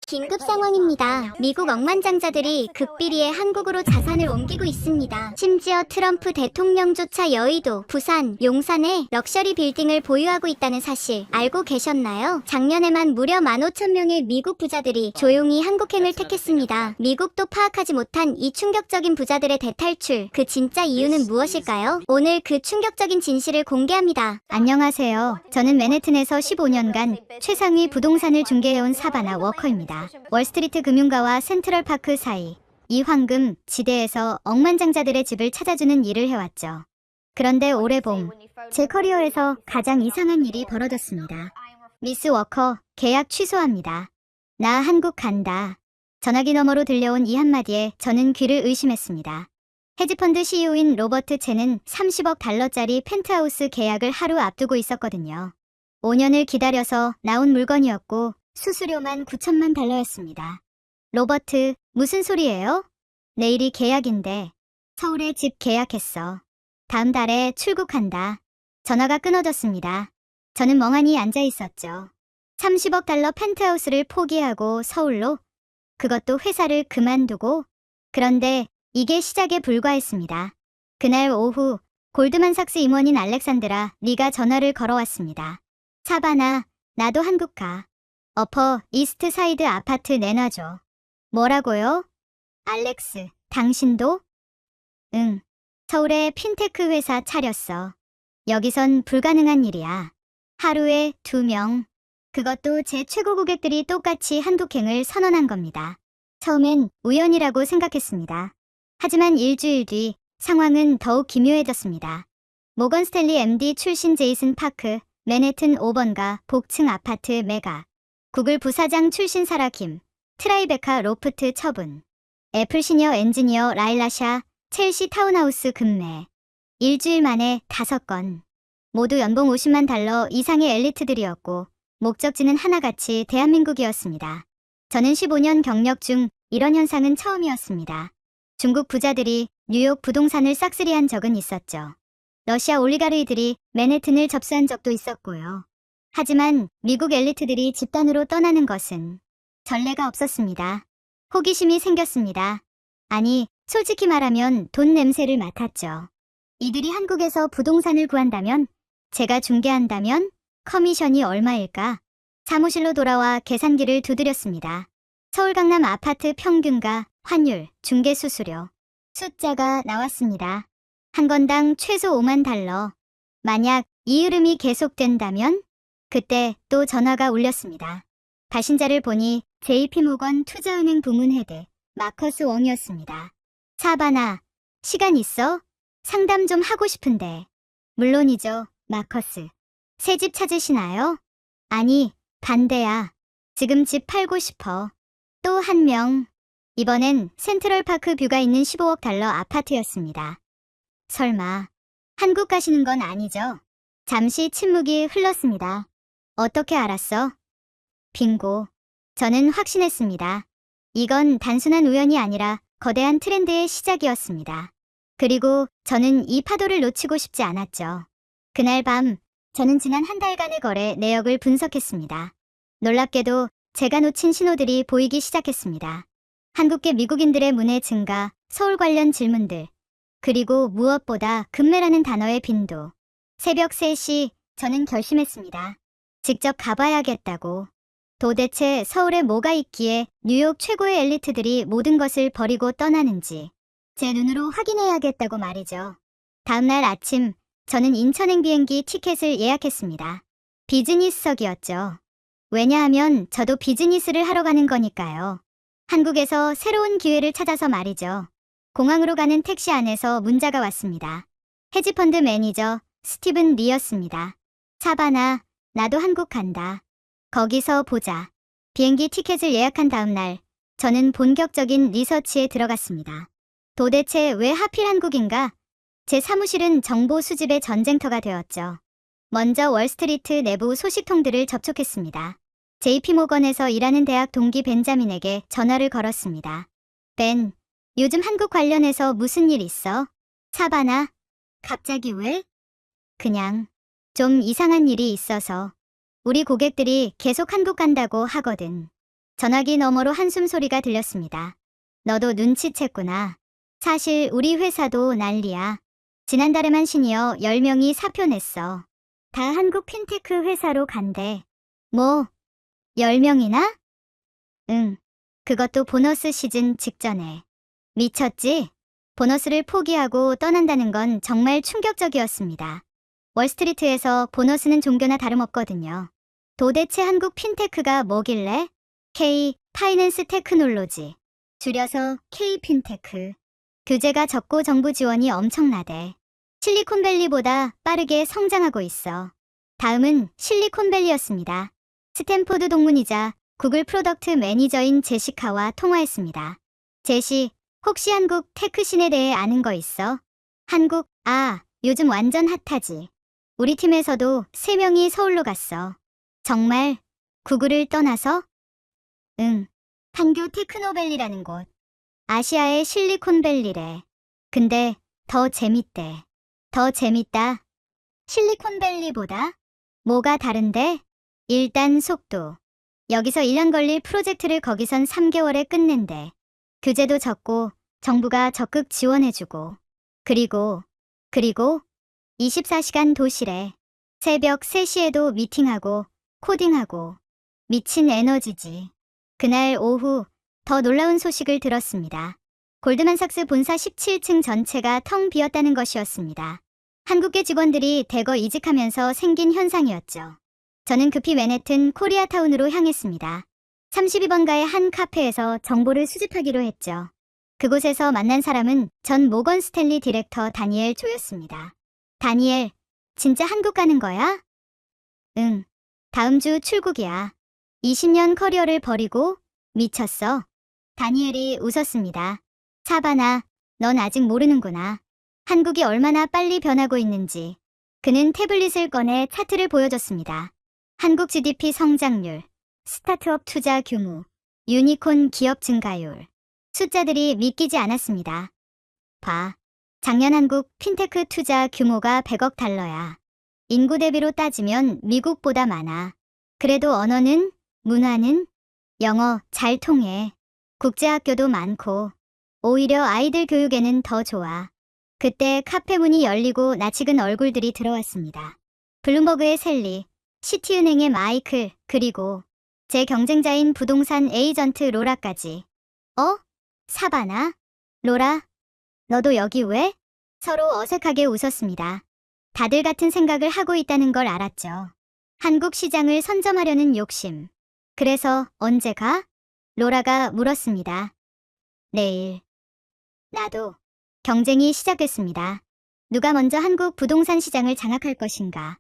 긴급 상황입니다. 미국 억만장자들이 극비리에 한국으로 자산을 옮기고 있습니다. 심지어 트럼프 대통령조차 여의도, 부산, 용산에 럭셔리 빌딩을 보유하고 있다는 사실 알고 계셨나요? 작년에만 무려 15,000명의 미국 부자들이 조용히 한국행을 택했습니다. 미국도 파악하지 못한 이 충격적인 부자들의 대탈출, 그 진짜 이유는 무엇일까요? 오늘 그 충격적인 진실을 공개합니다. 안녕하세요. 저는 맨해튼에서 15년간 최상위 부동산을 중개해온 사바나 워커입니다. 월스트리트 금융가와 센트럴파크 사이, 이 황금 지대에서 억만장자들의 집을 찾아주는 일을 해왔죠. 그런데 올해 봄, 제 커리어에서 가장 이상한 일이 벌어졌습니다. 미스 워커, 계약 취소합니다. 나 한국 간다. 전화기 너머로 들려온 이 한마디에 저는 귀를 의심했습니다. 헤지펀드 CEO인 로버트 첸은 30억 달러짜리 펜트하우스 계약을 하루 앞두고 있었거든요. 5년을 기다려서 나온 물건이었고 수수료만 9천만 달러였습니다. 로버트, 무슨 소리예요? 내일이 계약인데. 서울에 집 계약했어. 다음 달에 출국한다. 전화가 끊어졌습니다. 저는 멍하니 앉아 있었죠. 30억 달러 펜트하우스를 포기하고 서울로? 그것도 회사를 그만두고? 그런데 이게 시작에 불과했습니다. 그날 오후 골드만삭스 임원인 알렉산드라 리가 전화를 걸어왔습니다. 사바나, 나도 한국 가. 어퍼 이스트 사이드 아파트 내놔줘. 뭐라고요? 알렉스, 당신도? 응. 서울에 핀테크 회사 차렸어. 여기선 불가능한 일이야. 하루에 2명. 그것도 제 최고 고객들이 똑같이 한국행을 선언한 겁니다. 처음엔 우연이라고 생각했습니다. 하지만 일주일 뒤 상황은 더욱 기묘해졌습니다. 모건 스탠리 MD 출신 제이슨 파크, 맨해튼 5번가 복층 아파트 매각. 구글 부사장 출신 사라 김, 트라이베카 로프트 처분. 애플 시니어 엔지니어 라일라 샤, 첼시 타운하우스 급매. 일주일 만에 5건. 모두 연봉 50만 달러 이상의 엘리트들이었고 목적지는 하나같이 대한민국이었습니다. 저는 15년 경력 중 이런 현상은 처음이었습니다. 중국 부자들이 뉴욕 부동산을 싹쓸이한 적은 있었죠. 러시아 올리가르이들이 맨해튼을 접수한 적도 있었고요. 하지만 미국 엘리트들이 집단으로 떠나는 것은 전례가 없었습니다. 호기심이 생겼습니다. 아니, 솔직히 말하면 돈 냄새를 맡았죠. 이들이 한국에서 부동산을 구한다면, 제가 중개한다면 커미션이 얼마일까? 사무실로 돌아와 계산기를 두드렸습니다. 서울 강남 아파트 평균가, 환율, 중개 수수료. 숫자가 나왔습니다. 한 건당 최소 5만 달러. 만약 이 흐름이 계속된다면? 그때 또 전화가 울렸습니다. 발신자를 보니 JP모건 투자은행 부문 헤드 마커스 웡이었습니다. 사바나, 시간 있어? 상담 좀 하고 싶은데. 물론이죠, 마커스. 새 집 찾으시나요? 아니, 반대야. 지금 집 팔고 싶어. 또 한 명. 이번엔 센트럴파크 뷰가 있는 15억 달러 아파트였습니다. 설마 한국 가시는 건 아니죠? 잠시 침묵이 흘렀습니다. 어떻게 알았어? 빙고. 저는 확신했습니다. 이건 단순한 우연이 아니라 거대한 트렌드의 시작이었습니다. 그리고 저는 이 파도를 놓치고 싶지 않았죠. 그날 밤, 저는 지난 한 달간의 거래 내역을 분석했습니다. 놀랍게도 제가 놓친 신호들이 보이기 시작했습니다. 한국계 미국인들의 문의 증가, 서울 관련 질문들, 그리고 무엇보다 급매라는 단어의 빈도. 새벽 3시, 저는 결심했습니다. 직접 가봐야겠다고. 도대체 서울에 뭐가 있기에 뉴욕 최고의 엘리트들이 모든 것을 버리고 떠나는지 제 눈으로 확인해야겠다고 말이죠. 다음날 아침, 저는 인천행 비행기 티켓을 예약했습니다. 비즈니스석이었죠. 왜냐하면 저도 비즈니스를 하러 가는 거니까요. 한국에서 새로운 기회를 찾아서 말이죠. 공항으로 가는 택시 안에서 문자가 왔습니다. 헤지펀드 매니저 스티븐 리였습니다. 사바나, 나도 한국 간다. 거기서 보자. 비행기 티켓을 예약한 다음 날, 저는 본격적인 리서치에 들어갔습니다. 도대체 왜 하필 한국인가? 제 사무실은 정보 수집의 전쟁터가 되었죠. 먼저 월스트리트 내부 소식통들을 접촉했습니다. JP모건에서 일하는 대학 동기 벤자민에게 전화를 걸었습니다. 벤, 요즘 한국 관련해서 무슨 일 있어? 사바나, 갑자기 왜? 그냥 좀 이상한 일이 있어서. 우리 고객들이 계속 한국 간다고 하거든. 전화기 너머로 한숨 소리가 들렸습니다. 너도 눈치챘구나. 사실 우리 회사도 난리야. 지난달에만 시니어 10명이 사표 냈어. 다 한국 핀테크 회사로 간대. 뭐, 10명이나? 응. 그것도 보너스 시즌 직전에. 미쳤지? 보너스를 포기하고 떠난다는 건 정말 충격적이었습니다. 월스트리트에서 보너스는 종교나 다름없거든요. 도대체 한국 핀테크가 뭐길래? K 파이낸스 테크놀로지. 줄여서 K핀테크. 규제가 적고 정부 지원이 엄청나대. 실리콘밸리보다 빠르게 성장하고 있어. 다음은 실리콘밸리였습니다. 스탠포드 동문이자 구글 프로덕트 매니저인 제시카와 통화했습니다. 제시, 혹시 한국 테크씬에 대해 아는 거 있어? 한국, 요즘 완전 핫하지. 우리 팀에서도 3명이 서울로 갔어. 정말? 구글을 떠나서? 응. 판교 테크노밸리라는 곳. 아시아의 실리콘밸리래. 근데 더 재밌대. 더 재밌다. 실리콘밸리보다? 뭐가 다른데? 일단 속도. 여기서 1년 걸릴 프로젝트를 거기선 3개월에 끝낸대. 규제도 적고 정부가 적극 지원해주고. 그리고 24시간 도시래. 새벽 3시에도 미팅하고 코딩하고. 미친 에너지지. 그날 오후 더 놀라운 소식을 들었습니다. 골드만삭스 본사 17층 전체가 텅 비었다는 것이었습니다. 한국계 직원들이 대거 이직하면서 생긴 현상이었죠. 저는 급히 맨해튼 코리아타운으로 향했습니다. 32번가의 한 카페에서 정보를 수집하기로 했죠. 그곳에서 만난 사람은 전 모건 스탠리 디렉터 다니엘 조였습니다. 다니엘, 진짜 한국 가는 거야? 응. 다음 주 출국이야. 20년 커리어를 버리고? 미쳤어. 다니엘이 웃었습니다. 사바나, 넌 아직 모르는구나. 한국이 얼마나 빨리 변하고 있는지. 그는 태블릿을 꺼내 차트를 보여줬습니다. 한국 GDP 성장률, 스타트업 투자 규모, 유니콘 기업 증가율. 숫자들이 믿기지 않았습니다. 봐. 작년 한국 핀테크 투자 규모가 100억 달러야. 인구 대비로 따지면 미국보다 많아. 그래도 언어는, 문화는, 영어 잘 통해. 국제학교도 많고. 오히려 아이들 교육에는 더 좋아. 그때 카페 문이 열리고 낯익은 얼굴들이 들어왔습니다. 블룸버그의 셀리, 시티은행의 마이클, 그리고 제 경쟁자인 부동산 에이전트 로라까지. 사바나? 로라? 너도 여기 왜? 서로 어색하게 웃었습니다. 다들 같은 생각을 하고 있다는 걸 알았죠. 한국 시장을 선점하려는 욕심. 그래서 언제 가? 로라가 물었습니다. 내일. 나도. 경쟁이 시작됐습니다. 누가 먼저 한국 부동산 시장을 장악할 것인가?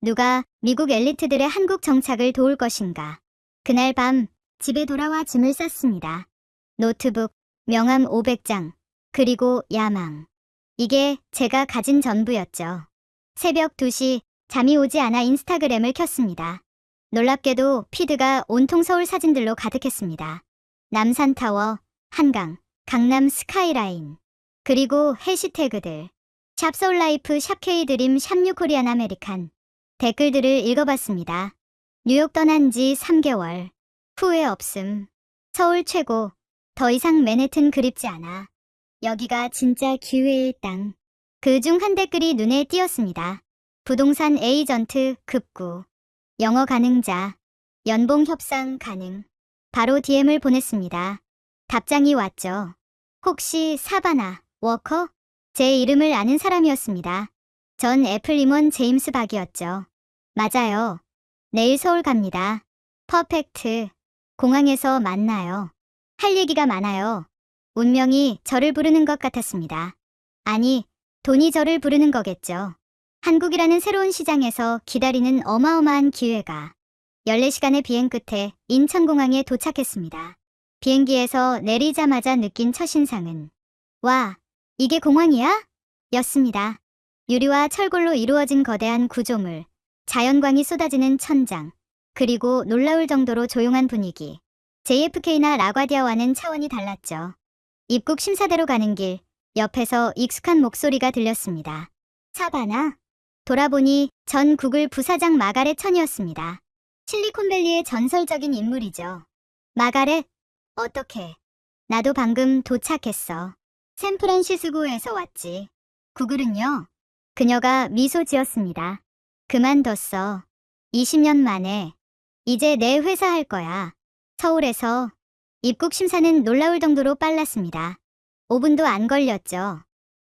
누가 미국 엘리트들의 한국 정착을 도울 것인가? 그날 밤 집에 돌아와 짐을 쌌습니다. 노트북, 명함 500장, 그리고 야망. 이게 제가 가진 전부였죠. 새벽 2시 잠이 오지 않아 인스타그램을 켰습니다. 놀랍게도 피드가 온통 서울 사진들로 가득했습니다. 남산타워, 한강, 강남 스카이라인. 그리고 해시태그들. 샵서울라이프, 샵케이드림, 샵뉴코리안 아메리칸. 댓글들을 읽어봤습니다. 뉴욕 떠난 지 3개월. 후회 없음. 서울 최고. 더 이상 맨해튼 그립지 않아. 여기가 진짜 기회의 땅. 그중 한 댓글이 눈에 띄었습니다. 부동산 에이전트 급구. 영어 가능자. 연봉 협상 가능. 바로 DM을 보냈습니다. 답장이 왔죠. 혹시 사바나 워커? 제 이름을 아는 사람이었습니다. 전 애플 임원 제임스 박이었죠. 맞아요. 내일 서울 갑니다. 퍼펙트. 공항에서 만나요. 할 얘기가 많아요. 운명이 저를 부르는 것 같았습니다. 아니, 돈이 저를 부르는 거겠죠. 한국이라는 새로운 시장에서 기다리는 어마어마한 기회가. 14시간의 비행 끝에 인천공항에 도착했습니다. 비행기에서 내리자마자 느낀 첫인상은 와, 이게 공항이야? 였습니다. 유리와 철골로 이루어진 거대한 구조물, 자연광이 쏟아지는 천장, 그리고 놀라울 정도로 조용한 분위기. JFK나 라과디아와는 차원이 달랐죠. 입국 심사대로 가는 길, 옆에서 익숙한 목소리가 들렸습니다. 사바나? 돌아보니 전 구글 부사장 마가렛 천이었습니다. 실리콘밸리의 전설적인 인물이죠. 마가렛, 어떡해. 나도 방금 도착했어. 샌프란시스코에서 왔지. 구글은요? 그녀가 미소 지었습니다. 그만뒀어. 20년 만에. 이제 내 회사 할 거야. 서울에서. 입국 심사는 놀라울 정도로 빨랐습니다. 5분도 안 걸렸죠.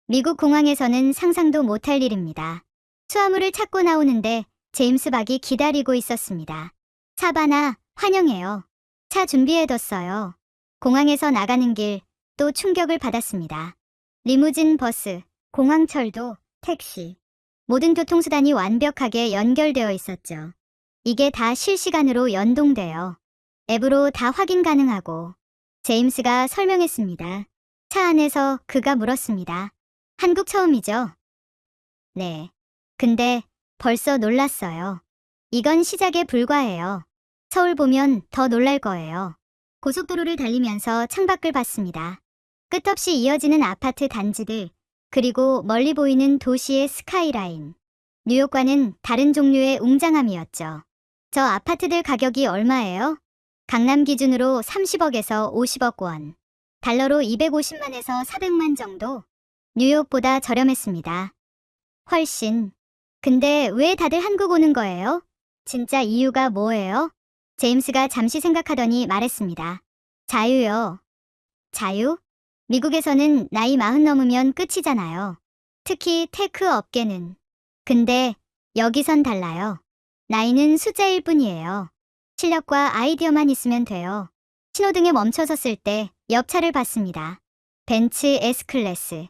미국 공항에서는 상상도 못할 일입니다. 수화물을 찾고 나오는데 제임스 박이 기다리고 있었습니다. 사바나, 환영해요. 차 준비해뒀어요. 공항에서 나가는 길 또 충격을 받았습니다. 리무진 버스, 공항철도, 택시. 모든 교통수단이 완벽하게 연결되어 있었죠. 이게 다 실시간으로 연동돼요. 앱으로 다 확인 가능하고. 제임스가 설명했습니다. 차 안에서 그가 물었습니다. 한국 처음이죠? 네. 근데 벌써 놀랐어요. 이건 시작에 불과해요. 서울 보면 더 놀랄 거예요. 고속도로를 달리면서 창밖을 봤습니다. 끝없이 이어지는 아파트 단지들, 그리고 멀리 보이는 도시의 스카이라인. 뉴욕과는 다른 종류의 웅장함이었죠. 저 아파트들 가격이 얼마예요? 강남 기준으로 30억에서 50억 원. 달러로 250만에서 400만 정도? 뉴욕보다 저렴했습니다. 훨씬. 근데 왜 다들 한국 오는 거예요? 진짜 이유가 뭐예요? 제임스가 잠시 생각하더니 말했습니다. 자유요. 자유? 미국에서는 나이 40 넘으면 끝이잖아요. 특히 테크 업계는. 근데 여기선 달라요. 나이는 숫자일 뿐이에요. 실력과 아이디어만 있으면 돼요. 신호등에 멈춰섰을 때 옆차를 봤습니다. 벤츠 S클래스.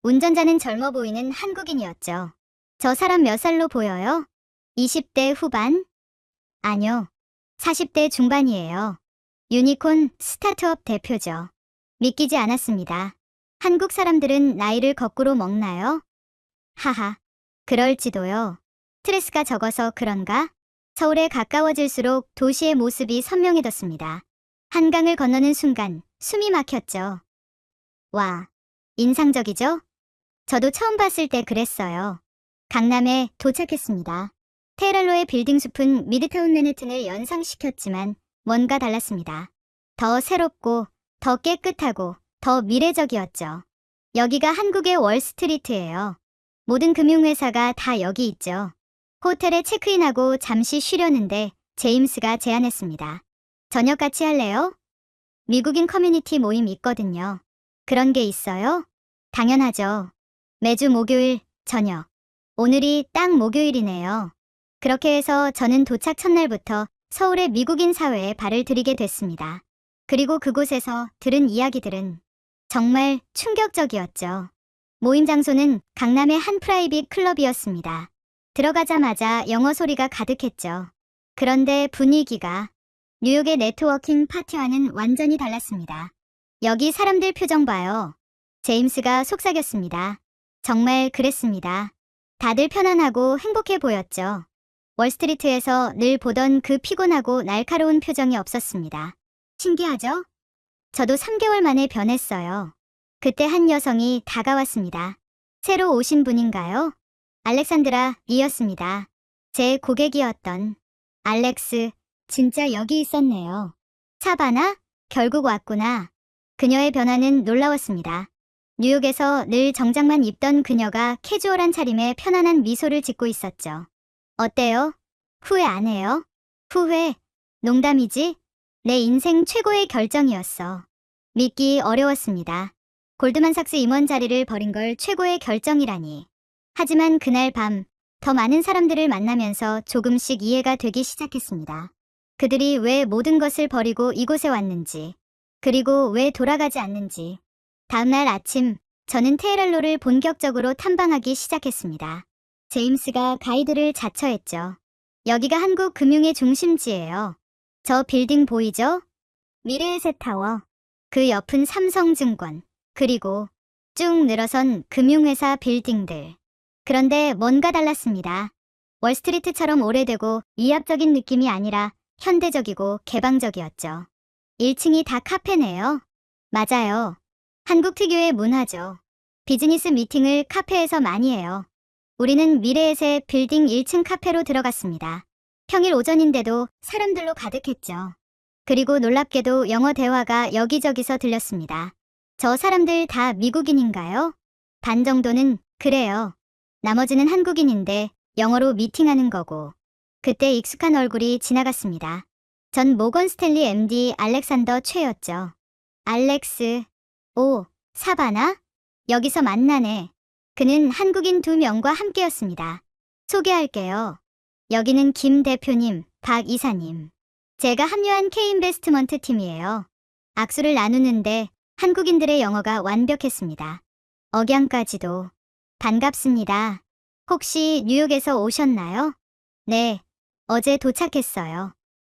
운전자는 젊어 보이는 한국인이었죠. 저 사람 몇 살로 보여요? 20대 후반? 아니요. 40대 중반이에요. 유니콘 스타트업 대표죠. 믿기지 않았습니다. 한국 사람들은 나이를 거꾸로 먹나요? 하하. 그럴지도요. 스트레스가 적어서 그런가? 서울에 가까워질수록 도시의 모습이 선명해졌습니다. 한강을 건너는 순간 숨이 막혔죠. 와, 인상적이죠? 저도 처음 봤을 때 그랬어요. 강남에 도착했습니다. 테헤랄로의 빌딩 숲은 미드타운 맨해튼을 연상시켰지만 뭔가 달랐습니다. 더 새롭고 더 깨끗하고 더 미래적이었죠. 여기가 한국의 월스트리트예요. 모든 금융회사가 다 여기 있죠. 호텔에 체크인하고 잠시 쉬려는데 제임스가 제안했습니다. 저녁 같이 할래요? 미국인 커뮤니티 모임 있거든요. 그런 게 있어요? 당연하죠. 매주 목요일 저녁. 오늘이 딱 목요일이네요. 그렇게 해서 저는 도착 첫날부터 서울의 미국인 사회에 발을 들이게 됐습니다. 그리고 그곳에서 들은 이야기들은 정말 충격적이었죠. 모임 장소는 강남의 한 프라이빗 클럽이었습니다. 들어가자마자 영어 소리가 가득했죠. 그런데 분위기가 뉴욕의 네트워킹 파티와는 완전히 달랐습니다. 여기 사람들 표정 봐요. 제임스가 속삭였습니다. 정말 그랬습니다. 다들 편안하고 행복해 보였죠. 월스트리트에서 늘 보던 그 피곤하고 날카로운 표정이 없었습니다. 신기하죠? 저도 3개월 만에 변했어요. 그때 한 여성이 다가왔습니다. 새로 오신 분인가요? 알렉산드라 이었습니다. 제 고객이었던 알렉스, 진짜 여기 있었네요. 사바나? 결국 왔구나. 그녀의 변화는 놀라웠습니다. 뉴욕에서 늘 정장만 입던 그녀가 캐주얼한 차림에 편안한 미소를 짓고 있었죠. 어때요? 후회 안 해요? 후회? 농담이지? 내 인생 최고의 결정이었어. 믿기 어려웠습니다. 골드만삭스 임원 자리를 버린 걸 최고의 결정이라니. 하지만 그날 밤, 더 많은 사람들을 만나면서 조금씩 이해가 되기 시작했습니다. 그들이 왜 모든 것을 버리고 이곳에 왔는지, 그리고 왜 돌아가지 않는지. 다음날 아침, 저는 테헤랄로를 본격적으로 탐방하기 시작했습니다. 제임스가 가이드를 자처했죠. 여기가 한국 금융의 중심지예요. 저 빌딩 보이죠? 미래에셋타워. 그 옆은 삼성증권. 그리고 쭉 늘어선 금융회사 빌딩들. 그런데 뭔가 달랐습니다. 월스트리트처럼 오래되고 위압적인 느낌이 아니라 현대적이고 개방적이었죠. 1층이 다 카페네요. 맞아요. 한국 특유의 문화죠. 비즈니스 미팅을 카페에서 많이 해요. 우리는 미래에셋 빌딩 1층 카페로 들어갔습니다. 평일 오전인데도 사람들로 가득했죠. 그리고 놀랍게도 영어 대화가 여기저기서 들렸습니다. 저 사람들 다 미국인인가요? 반 정도는 그래요. 나머지는 한국인인데 영어로 미팅하는 거고. 그때 익숙한 얼굴이 지나갔습니다. 전 모건 스탠리 MD 알렉산더 최였죠. 알렉스. 오, 사바나? 여기서 만나네. 그는 한국인 2명과 함께였습니다. 소개할게요. 여기는 김 대표님, 박 이사님. 제가 합류한 K인베스트먼트 팀이에요. 악수를 나누는데 한국인들의 영어가 완벽했습니다. 억양까지도. 반갑습니다. 혹시 뉴욕에서 오셨나요? 네, 어제 도착했어요.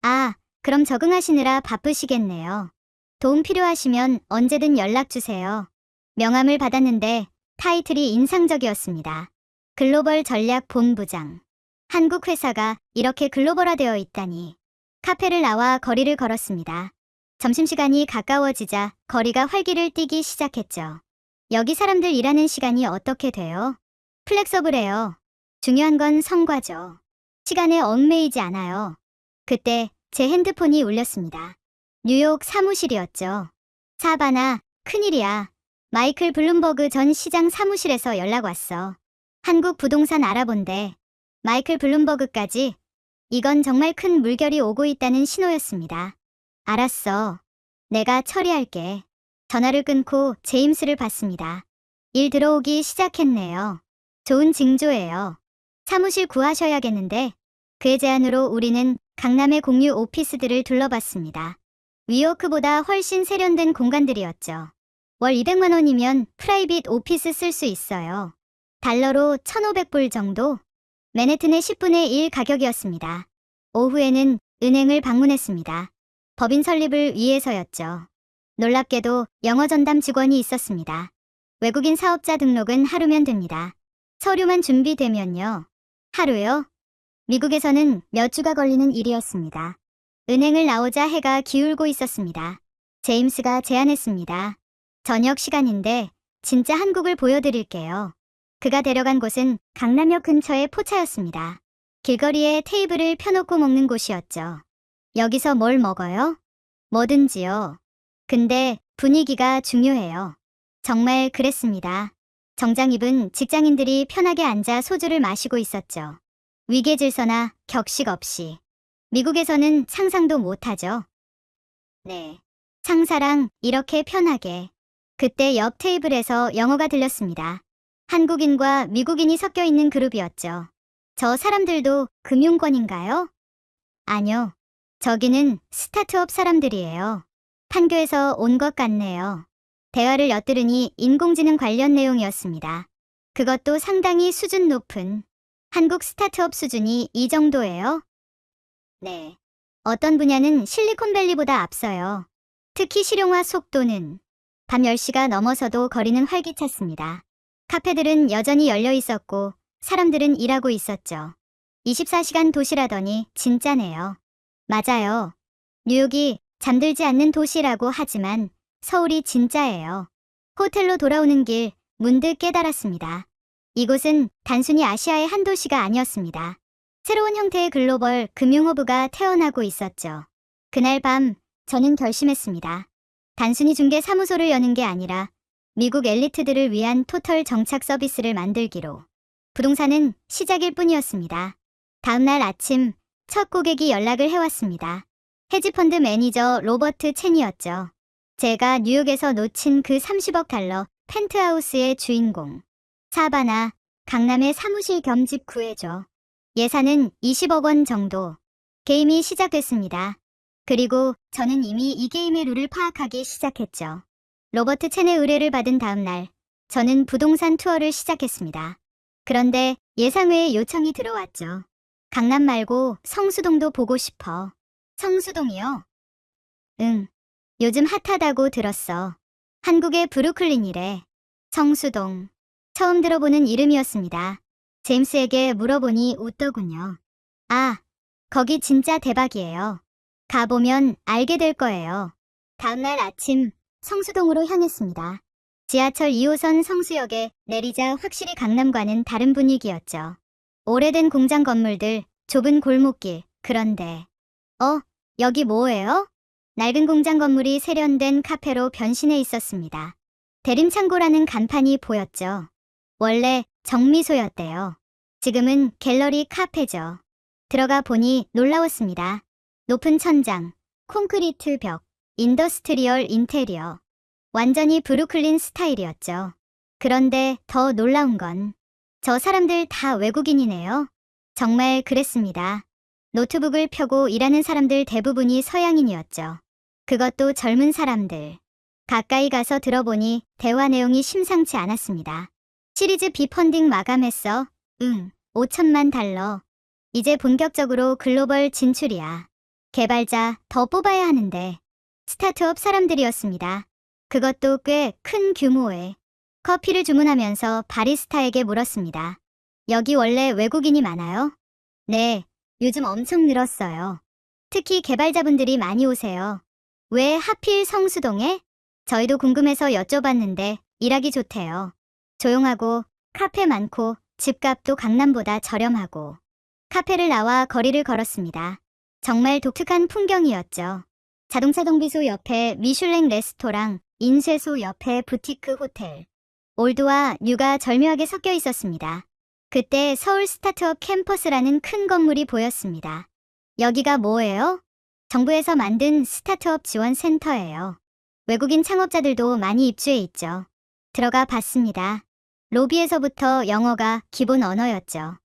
아, 그럼 적응하시느라 바쁘시겠네요. 도움 필요하시면 언제든 연락주세요. 명함을 받았는데 타이틀이 인상적이었습니다. 글로벌 전략 본부장. 한국 회사가 이렇게 글로벌화되어 있다니. 카페를 나와 거리를 걸었습니다. 점심시간이 가까워지자 거리가 활기를 띠기 시작했죠. 여기 사람들 일하는 시간이 어떻게 돼요? 플렉서블해요. 중요한 건 성과죠. 시간에 얽매이지 않아요. 그때 제 핸드폰이 울렸습니다. 뉴욕 사무실이었죠. 사바나, 큰일이야. 마이클 블룸버그 전 시장 사무실에서 연락 왔어. 한국 부동산 알아본대. 마이클 블룸버그까지. 이건 정말 큰 물결이 오고 있다는 신호였습니다. 알았어. 내가 처리할게. 전화를 끊고 제임스를 봤습니다. 일 들어오기 시작했네요. 좋은 징조예요. 사무실 구하셔야겠는데. 그의 제안으로 우리는 강남의 공유 오피스들을 둘러봤습니다. 위워크보다 훨씬 세련된 공간들이었죠. 월 200만 원이면 프라이빗 오피스 쓸 수 있어요. 달러로 1,500불 정도? 맨해튼의 10분의 1 가격이었습니다. 오후에는 은행을 방문했습니다. 법인 설립을 위해서였죠. 놀랍게도 영어 전담 직원이 있었습니다. 외국인 사업자 등록은 하루면 됩니다. 서류만 준비되면요. 하루요? 미국에서는 몇 주가 걸리는 일이었습니다. 은행을 나오자 해가 기울고 있었습니다. 제임스가 제안했습니다. 저녁 시간인데 진짜 한국을 보여드릴게요. 그가 데려간 곳은 강남역 근처의 포차였습니다. 길거리에 테이블을 펴놓고 먹는 곳이었죠. 여기서 뭘 먹어요? 뭐든지요. 근데 분위기가 중요해요. 정말 그랬습니다. 정장 입은 직장인들이 편하게 앉아 소주를 마시고 있었죠. 위계 질서나 격식 없이. 미국에서는 상상도 못하죠. 네. 상사랑 이렇게 편하게. 그때 옆 테이블에서 영어가 들렸습니다. 한국인과 미국인이 섞여 있는 그룹이었죠. 저 사람들도 금융권인가요? 아니요. 저기는 스타트업 사람들이에요. 판교에서 온 것 같네요. 대화를 엿들으니 인공지능 관련 내용이었습니다. 그것도 상당히 수준 높은. 한국 스타트업 수준이 이 정도예요? 네. 어떤 분야는 실리콘밸리보다 앞서요. 특히 실용화 속도는. 밤 10시가 넘어서도 거리는 활기찼습니다. 카페들은 여전히 열려 있었고 사람들은 일하고 있었죠. 24시간 도시라더니 진짜네요. 맞아요. 뉴욕이 잠들지 않는 도시라고 하지만 서울이 진짜예요. 호텔로 돌아오는 길 문득 깨달았습니다. 이곳은 단순히 아시아의 한 도시가 아니었습니다. 새로운 형태의 글로벌 금융허브가 태어나고 있었죠. 그날 밤 저는 결심했습니다. 단순히 중개 사무소를 여는 게 아니라 미국 엘리트들을 위한 토털 정착 서비스를 만들기로. 부동산은 시작일 뿐이었습니다. 다음날 아침 첫 고객이 연락을 해왔습니다. 헤지펀드 매니저 로버트 첸이었죠. 제가 뉴욕에서 놓친 그 30억 달러 펜트하우스의 주인공. 사바나, 강남의 사무실 겸 집 구해줘. 예산은 20억 원 정도. 게임이 시작됐습니다. 그리고 저는 이미 이 게임의 룰을 파악하기 시작했죠. 로버트 첸의 의뢰를 받은 다음 날, 저는 부동산 투어를 시작했습니다. 그런데 예상외의 요청이 들어왔죠. 강남 말고 성수동도 보고 싶어. 성수동이요? 응. 요즘 핫하다고 들었어. 한국의 브루클린이래. 성수동. 처음 들어보는 이름이었습니다. 제임스에게 물어보니 웃더군요. 아, 거기 진짜 대박이에요. 가보면 알게 될 거예요. 다음날 아침 성수동으로 향했습니다. 지하철 2호선 성수역에 내리자 확실히 강남과는 다른 분위기였죠. 오래된 공장 건물들, 좁은 골목길, 그런데 여기 뭐예요? 낡은 공장 건물이 세련된 카페로 변신해 있었습니다. 대림창고라는 간판이 보였죠. 원래 정미소였대요. 지금은 갤러리 카페죠. 들어가 보니 놀라웠습니다. 높은 천장, 콘크리트 벽, 인더스트리얼 인테리어. 완전히 브루클린 스타일이었죠. 그런데 더 놀라운 건 저 사람들 다 외국인이네요. 정말 그랬습니다. 노트북을 펴고 일하는 사람들 대부분이 서양인이었죠. 그것도 젊은 사람들. 가까이 가서 들어보니 대화 내용이 심상치 않았습니다. 시리즈 B 펀딩 마감했어. 응, 5천만 달러. 이제 본격적으로 글로벌 진출이야. 개발자 더 뽑아야 하는데. 스타트업 사람들이었습니다. 그것도 꽤 큰 규모의. 커피를 주문하면서 바리스타에게 물었습니다. 여기 원래 외국인이 많아요? 네, 요즘 엄청 늘었어요. 특히 개발자분들이 많이 오세요. 왜 하필 성수동에? 저희도 궁금해서 여쭤봤는데 일하기 좋대요. 조용하고 카페 많고 집값도 강남보다 저렴하고. 카페를 나와 거리를 걸었습니다. 정말 독특한 풍경이었죠. 자동차 정비소 옆에 미슐랭 레스토랑, 인쇄소 옆에 부티크 호텔. 올드와 뉴가 절묘하게 섞여 있었습니다. 그때 서울 스타트업 캠퍼스라는 큰 건물이 보였습니다. 여기가 뭐예요? 정부에서 만든 스타트업 지원 센터예요. 외국인 창업자들도 많이 입주해 있죠. 들어가 봤습니다. 로비에서부터 영어가 기본 언어였죠.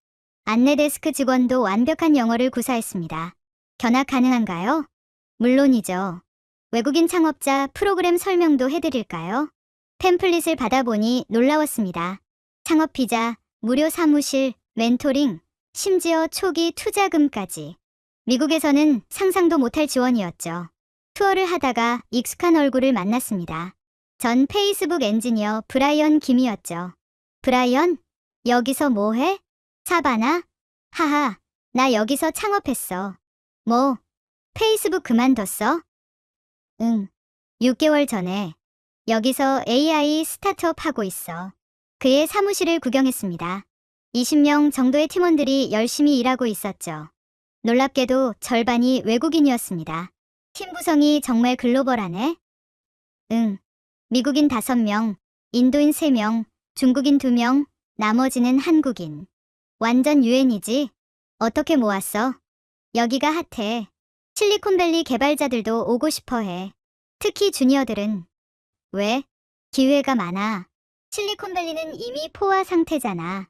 안내 데스크 직원도 완벽한 영어를 구사했습니다. 견학 가능한가요? 물론이죠. 외국인 창업자 프로그램 설명도 해드릴까요? 팸플릿을 받아보니 놀라웠습니다. 창업 비자, 무료 사무실, 멘토링, 심지어 초기 투자금까지. 미국에서는 상상도 못할 지원이었죠. 투어를 하다가 익숙한 얼굴을 만났습니다. 전 페이스북 엔지니어 브라이언 김이었죠. 브라이언? 여기서 뭐해? 사바나? 하하, 나 여기서 창업했어. 뭐? 페이스북 그만뒀어? 응, 6개월 전에. 여기서 AI 스타트업 하고 있어. 그의 사무실을 구경했습니다. 20명 정도의 팀원들이 열심히 일하고 있었죠. 놀랍게도 절반이 외국인이었습니다. 팀 구성이 정말 글로벌하네? 응. 미국인 5명, 인도인 3명, 중국인 2명, 나머지는 한국인. 완전 유엔이지? 어떻게 모았어? 여기가 핫해. 실리콘밸리 개발자들도 오고 싶어 해. 특히 주니어들은. 왜? 기회가 많아. 실리콘밸리는 이미 포화 상태잖아.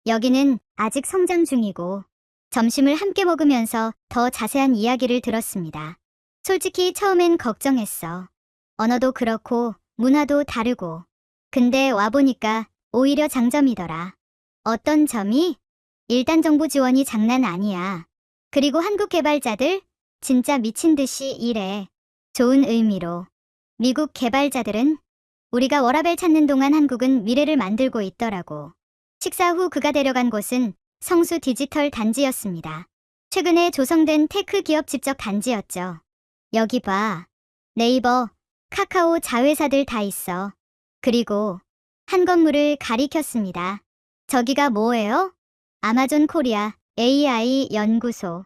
여기는 아직 성장 중이고. 점심을 함께 먹으면서 더 자세한 이야기를 들었습니다. 솔직히 처음엔 걱정했어. 언어도 그렇고 문화도 다르고. 근데 와보니까 오히려 장점이더라. 어떤 점이? 일단 정부 지원이 장난 아니야. 그리고 한국 개발자들 진짜 미친 듯이 일해. 좋은 의미로. 미국 개발자들은 우리가 워라밸 찾는 동안 한국은 미래를 만들고 있더라고. 식사 후 그가 데려간 곳은 성수 디지털 단지였습니다. 최근에 조성된 테크 기업 집적 단지였죠. 여기 봐. 네이버, 카카오 자회사들 다 있어. 그리고 한 건물을 가리켰습니다. 저기가 뭐예요? 아마존 코리아 AI 연구소.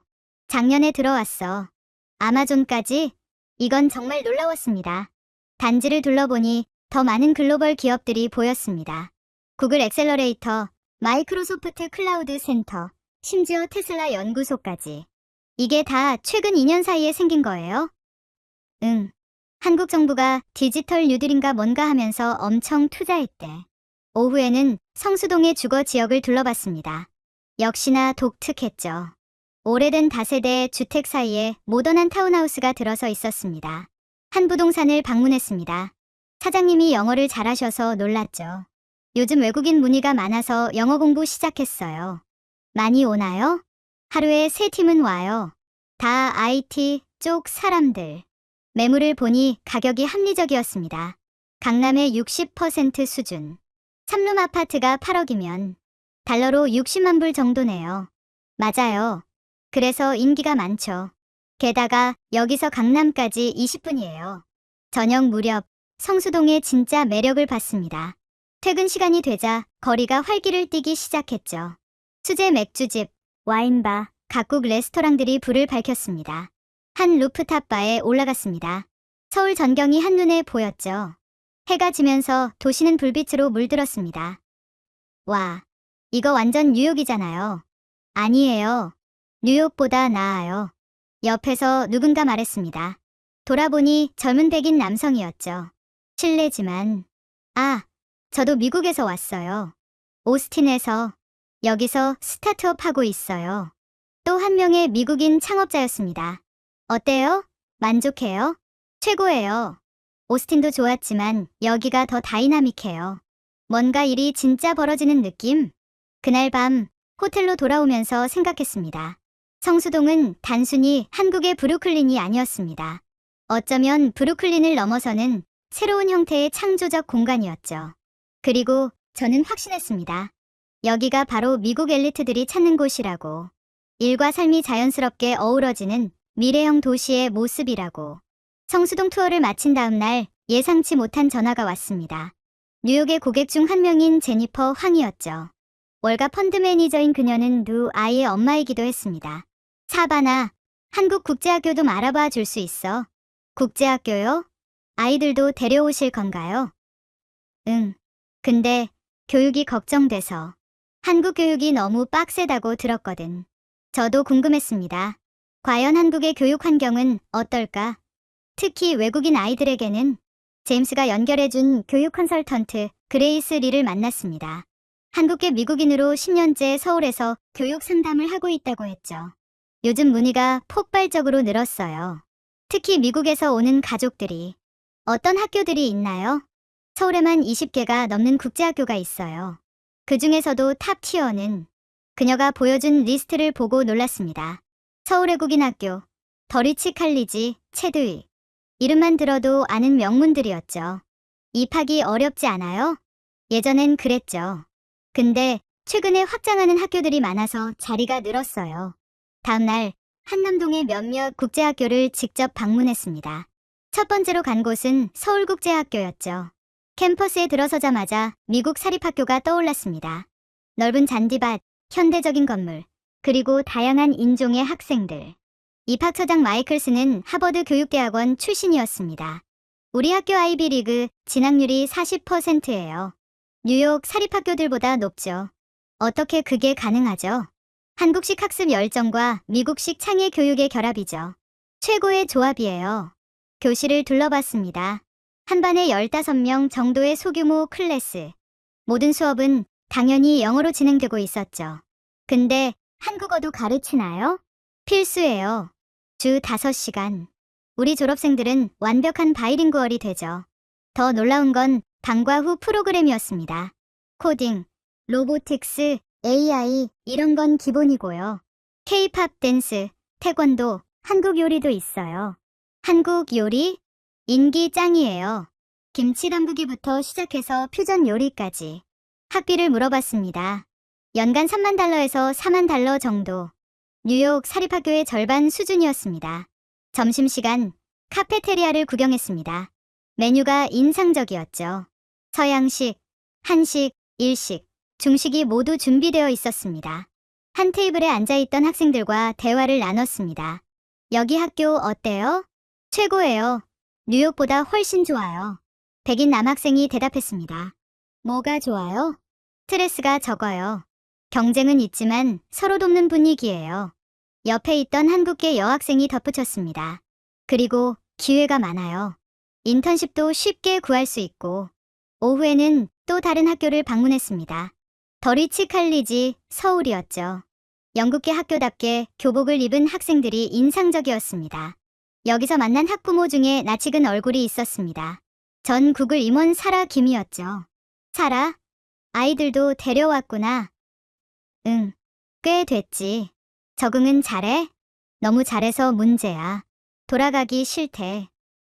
작년에 들어왔어. 아마존까지? 이건 정말 놀라웠습니다. 단지를 둘러보니 더 많은 글로벌 기업들이 보였습니다. 구글 엑셀러레이터, 마이크로소프트 클라우드 센터, 심지어 테슬라 연구소까지. 이게 다 최근 2년 사이에 생긴 거예요? 응. 한국 정부가 디지털 뉴딜인가 뭔가 하면서 엄청 투자했대. 오후에는 성수동의 주거 지역을 둘러봤습니다. 역시나 독특했죠. 오래된 다세대 주택 사이에 모던한 타운하우스가 들어서 있었습니다. 한 부동산을 방문했습니다. 사장님이 영어를 잘하셔서 놀랐죠. 요즘 외국인 문의가 많아서 영어 공부 시작했어요. 많이 오나요? 하루에 3팀은 와요. 다 IT 쪽 사람들. 매물을 보니 가격이 합리적이었습니다. 강남의 60% 수준. 3룸 아파트가 8억이면 달러로 60만 불 정도네요. 맞아요. 그래서 인기가 많죠. 게다가 여기서 강남까지 20분이에요. 저녁 무렵 성수동의 진짜 매력을 봤습니다. 퇴근 시간이 되자 거리가 활기를 띠기 시작했죠. 수제 맥주집, 와인바, 각국 레스토랑들이 불을 밝혔습니다. 한 루프탑 바에 올라갔습니다. 서울 전경이 한눈에 보였죠. 해가 지면서 도시는 불빛으로 물들었습니다. 와, 이거 완전 뉴욕이잖아요. 아니에요. 뉴욕보다 나아요. 옆에서 누군가 말했습니다. 돌아보니 젊은 백인 남성이었죠. 실례지만, 아, 저도 미국에서 왔어요. 오스틴에서, 여기서 스타트업 하고 있어요. 또 한 명의 미국인 창업자였습니다. 어때요? 만족해요? 최고예요. 오스틴도 좋았지만 여기가 더 다이나믹해요. 뭔가 일이 진짜 벌어지는 느낌? 그날 밤 호텔로 돌아오면서 생각했습니다. 성수동은 단순히 한국의 브루클린이 아니었습니다. 어쩌면 브루클린을 넘어서는 새로운 형태의 창조적 공간이었죠. 그리고 저는 확신했습니다. 여기가 바로 미국 엘리트들이 찾는 곳이라고. 일과 삶이 자연스럽게 어우러지는 미래형 도시의 모습이라고. 성수동 투어를 마친 다음 날 예상치 못한 전화가 왔습니다. 뉴욕의 고객 중 한 명인 제니퍼 황이었죠. 월가 펀드 매니저인 그녀는 두 아이의 엄마이기도 했습니다. 사바나, 한국 국제학교 좀 알아봐 줄 수 있어? 국제학교요? 아이들도 데려오실 건가요? 응. 근데 교육이 걱정돼서. 한국 교육이 너무 빡세다고 들었거든. 저도 궁금했습니다. 과연 한국의 교육 환경은 어떨까? 특히 외국인 아이들에게는. 제임스가 연결해준 교육 컨설턴트 그레이스 리를 만났습니다. 한국계 미국인으로 10년째 서울에서 교육 상담을 하고 있다고 했죠. 요즘 문의가 폭발적으로 늘었어요. 특히 미국에서 오는 가족들이. 어떤 학교들이 있나요? 서울에만 20개가 넘는 국제학교가 있어요. 그 중에서도 탑 티어는. 그녀가 보여준 리스트를 보고 놀랐습니다. 서울 외국인 학교, 더리치 칼리지, 체드위. 이름만 들어도 아는 명문들이었죠. 입학이 어렵지 않아요? 예전엔 그랬죠. 근데 최근에 확장하는 학교들이 많아서 자리가 늘었어요. 다음날 한남동의 몇몇 국제학교를 직접 방문했습니다. 첫 번째로 간 곳은 서울국제학교였죠. 캠퍼스에 들어서자마자 미국 사립학교가 떠올랐습니다. 넓은 잔디밭, 현대적인 건물, 그리고 다양한 인종의 학생들. 입학처장 마이클스는 하버드 교육대학원 출신이었습니다. 우리 학교 아이비리그 진학률이 40%예요. 뉴욕 사립학교들보다 높죠. 어떻게 그게 가능하죠? 한국식 학습 열정과 미국식 창의 교육의 결합이죠. 최고의 조합이에요. 교실을 둘러봤습니다. 한 반에 15명 정도의 소규모 클래스. 모든 수업은 당연히 영어로 진행되고 있었죠. 근데 한국어도 가르치나요? 필수예요. 주 5시간. 우리 졸업생들은 완벽한 바이링구얼이 되죠. 더 놀라운 건 방과 후 프로그램이었습니다. 코딩, 로보틱스, AI 이런 건 기본이고요. K-팝 댄스, 태권도, 한국 요리도 있어요. 한국 요리? 인기 짱이에요. 김치 담그기부터 시작해서 퓨전 요리까지. 학비를 물어봤습니다. 연간 3만 달러에서 4만 달러 정도. 뉴욕 사립학교의 절반 수준이었습니다. 점심시간, 카페테리아를 구경했습니다. 메뉴가 인상적이었죠. 서양식, 한식, 일식, 중식이 모두 준비되어 있었습니다. 한 테이블에 앉아있던 학생들과 대화를 나눴습니다. 여기 학교 어때요? 최고예요. 뉴욕보다 훨씬 좋아요. 백인 남학생이 대답했습니다. 뭐가 좋아요? 스트레스가 적어요. 경쟁은 있지만 서로 돕는 분위기예요. 옆에 있던 한국계 여학생이 덧붙였습니다. 그리고 기회가 많아요. 인턴십도 쉽게 구할 수 있고. 오후에는 또 다른 학교를 방문했습니다. 더리치 칼리지 서울이었죠. 영국계 학교답게 교복을 입은 학생들이 인상적이었습니다. 여기서 만난 학부모 중에 낯익은 얼굴이 있었습니다. 전 구글 임원 사라 김이었죠. 사라? 아이들도 데려왔구나. 응, 꽤 됐지. 적응은 잘해? 너무 잘해서 문제야. 돌아가기 싫대.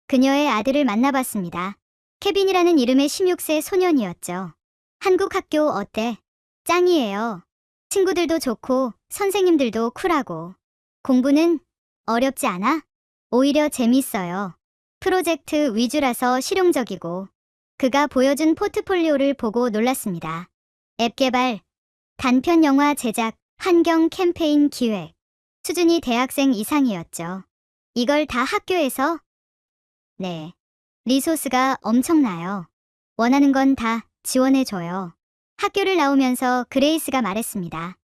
그녀의 아들을 만나봤습니다. 케빈이라는 이름의 16세 소년이었죠. 한국 학교 어때? 짱이에요. 친구들도 좋고 선생님들도 쿨하고. 공부는 어렵지 않아? 오히려 재밌어요. 프로젝트 위주라서 실용적이고. 그가 보여준 포트폴리오를 보고 놀랐습니다. 앱 개발, 단편 영화 제작, 환경 캠페인 기획. 수준이 대학생 이상이었죠. 이걸 다 학교에서? 네. 리소스가 엄청나요. 원하는 건 다 지원해줘요. 학교를 나오면서 그레이스가 말했습니다.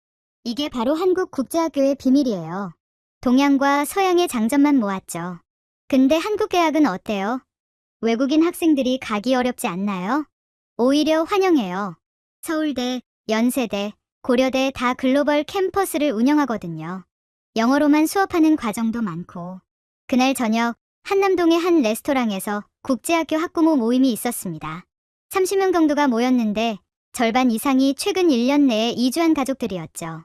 이게 바로 한국국제학교의 비밀이에요. 동양과 서양의 장점만 모았죠. 근데 한국 대학은 어때요? 외국인 학생들이 가기 어렵지 않나요? 오히려 환영해요. 서울대, 연세대, 고려대 다 글로벌 캠퍼스를 운영하거든요. 영어로만 수업하는 과정도 많고. 그날 저녁 한남동의 한 레스토랑에서 국제학교 학부모 모임이 있었습니다. 30명 정도가 모였는데 절반 이상이 최근 1년 내에 이주한 가족들이었죠.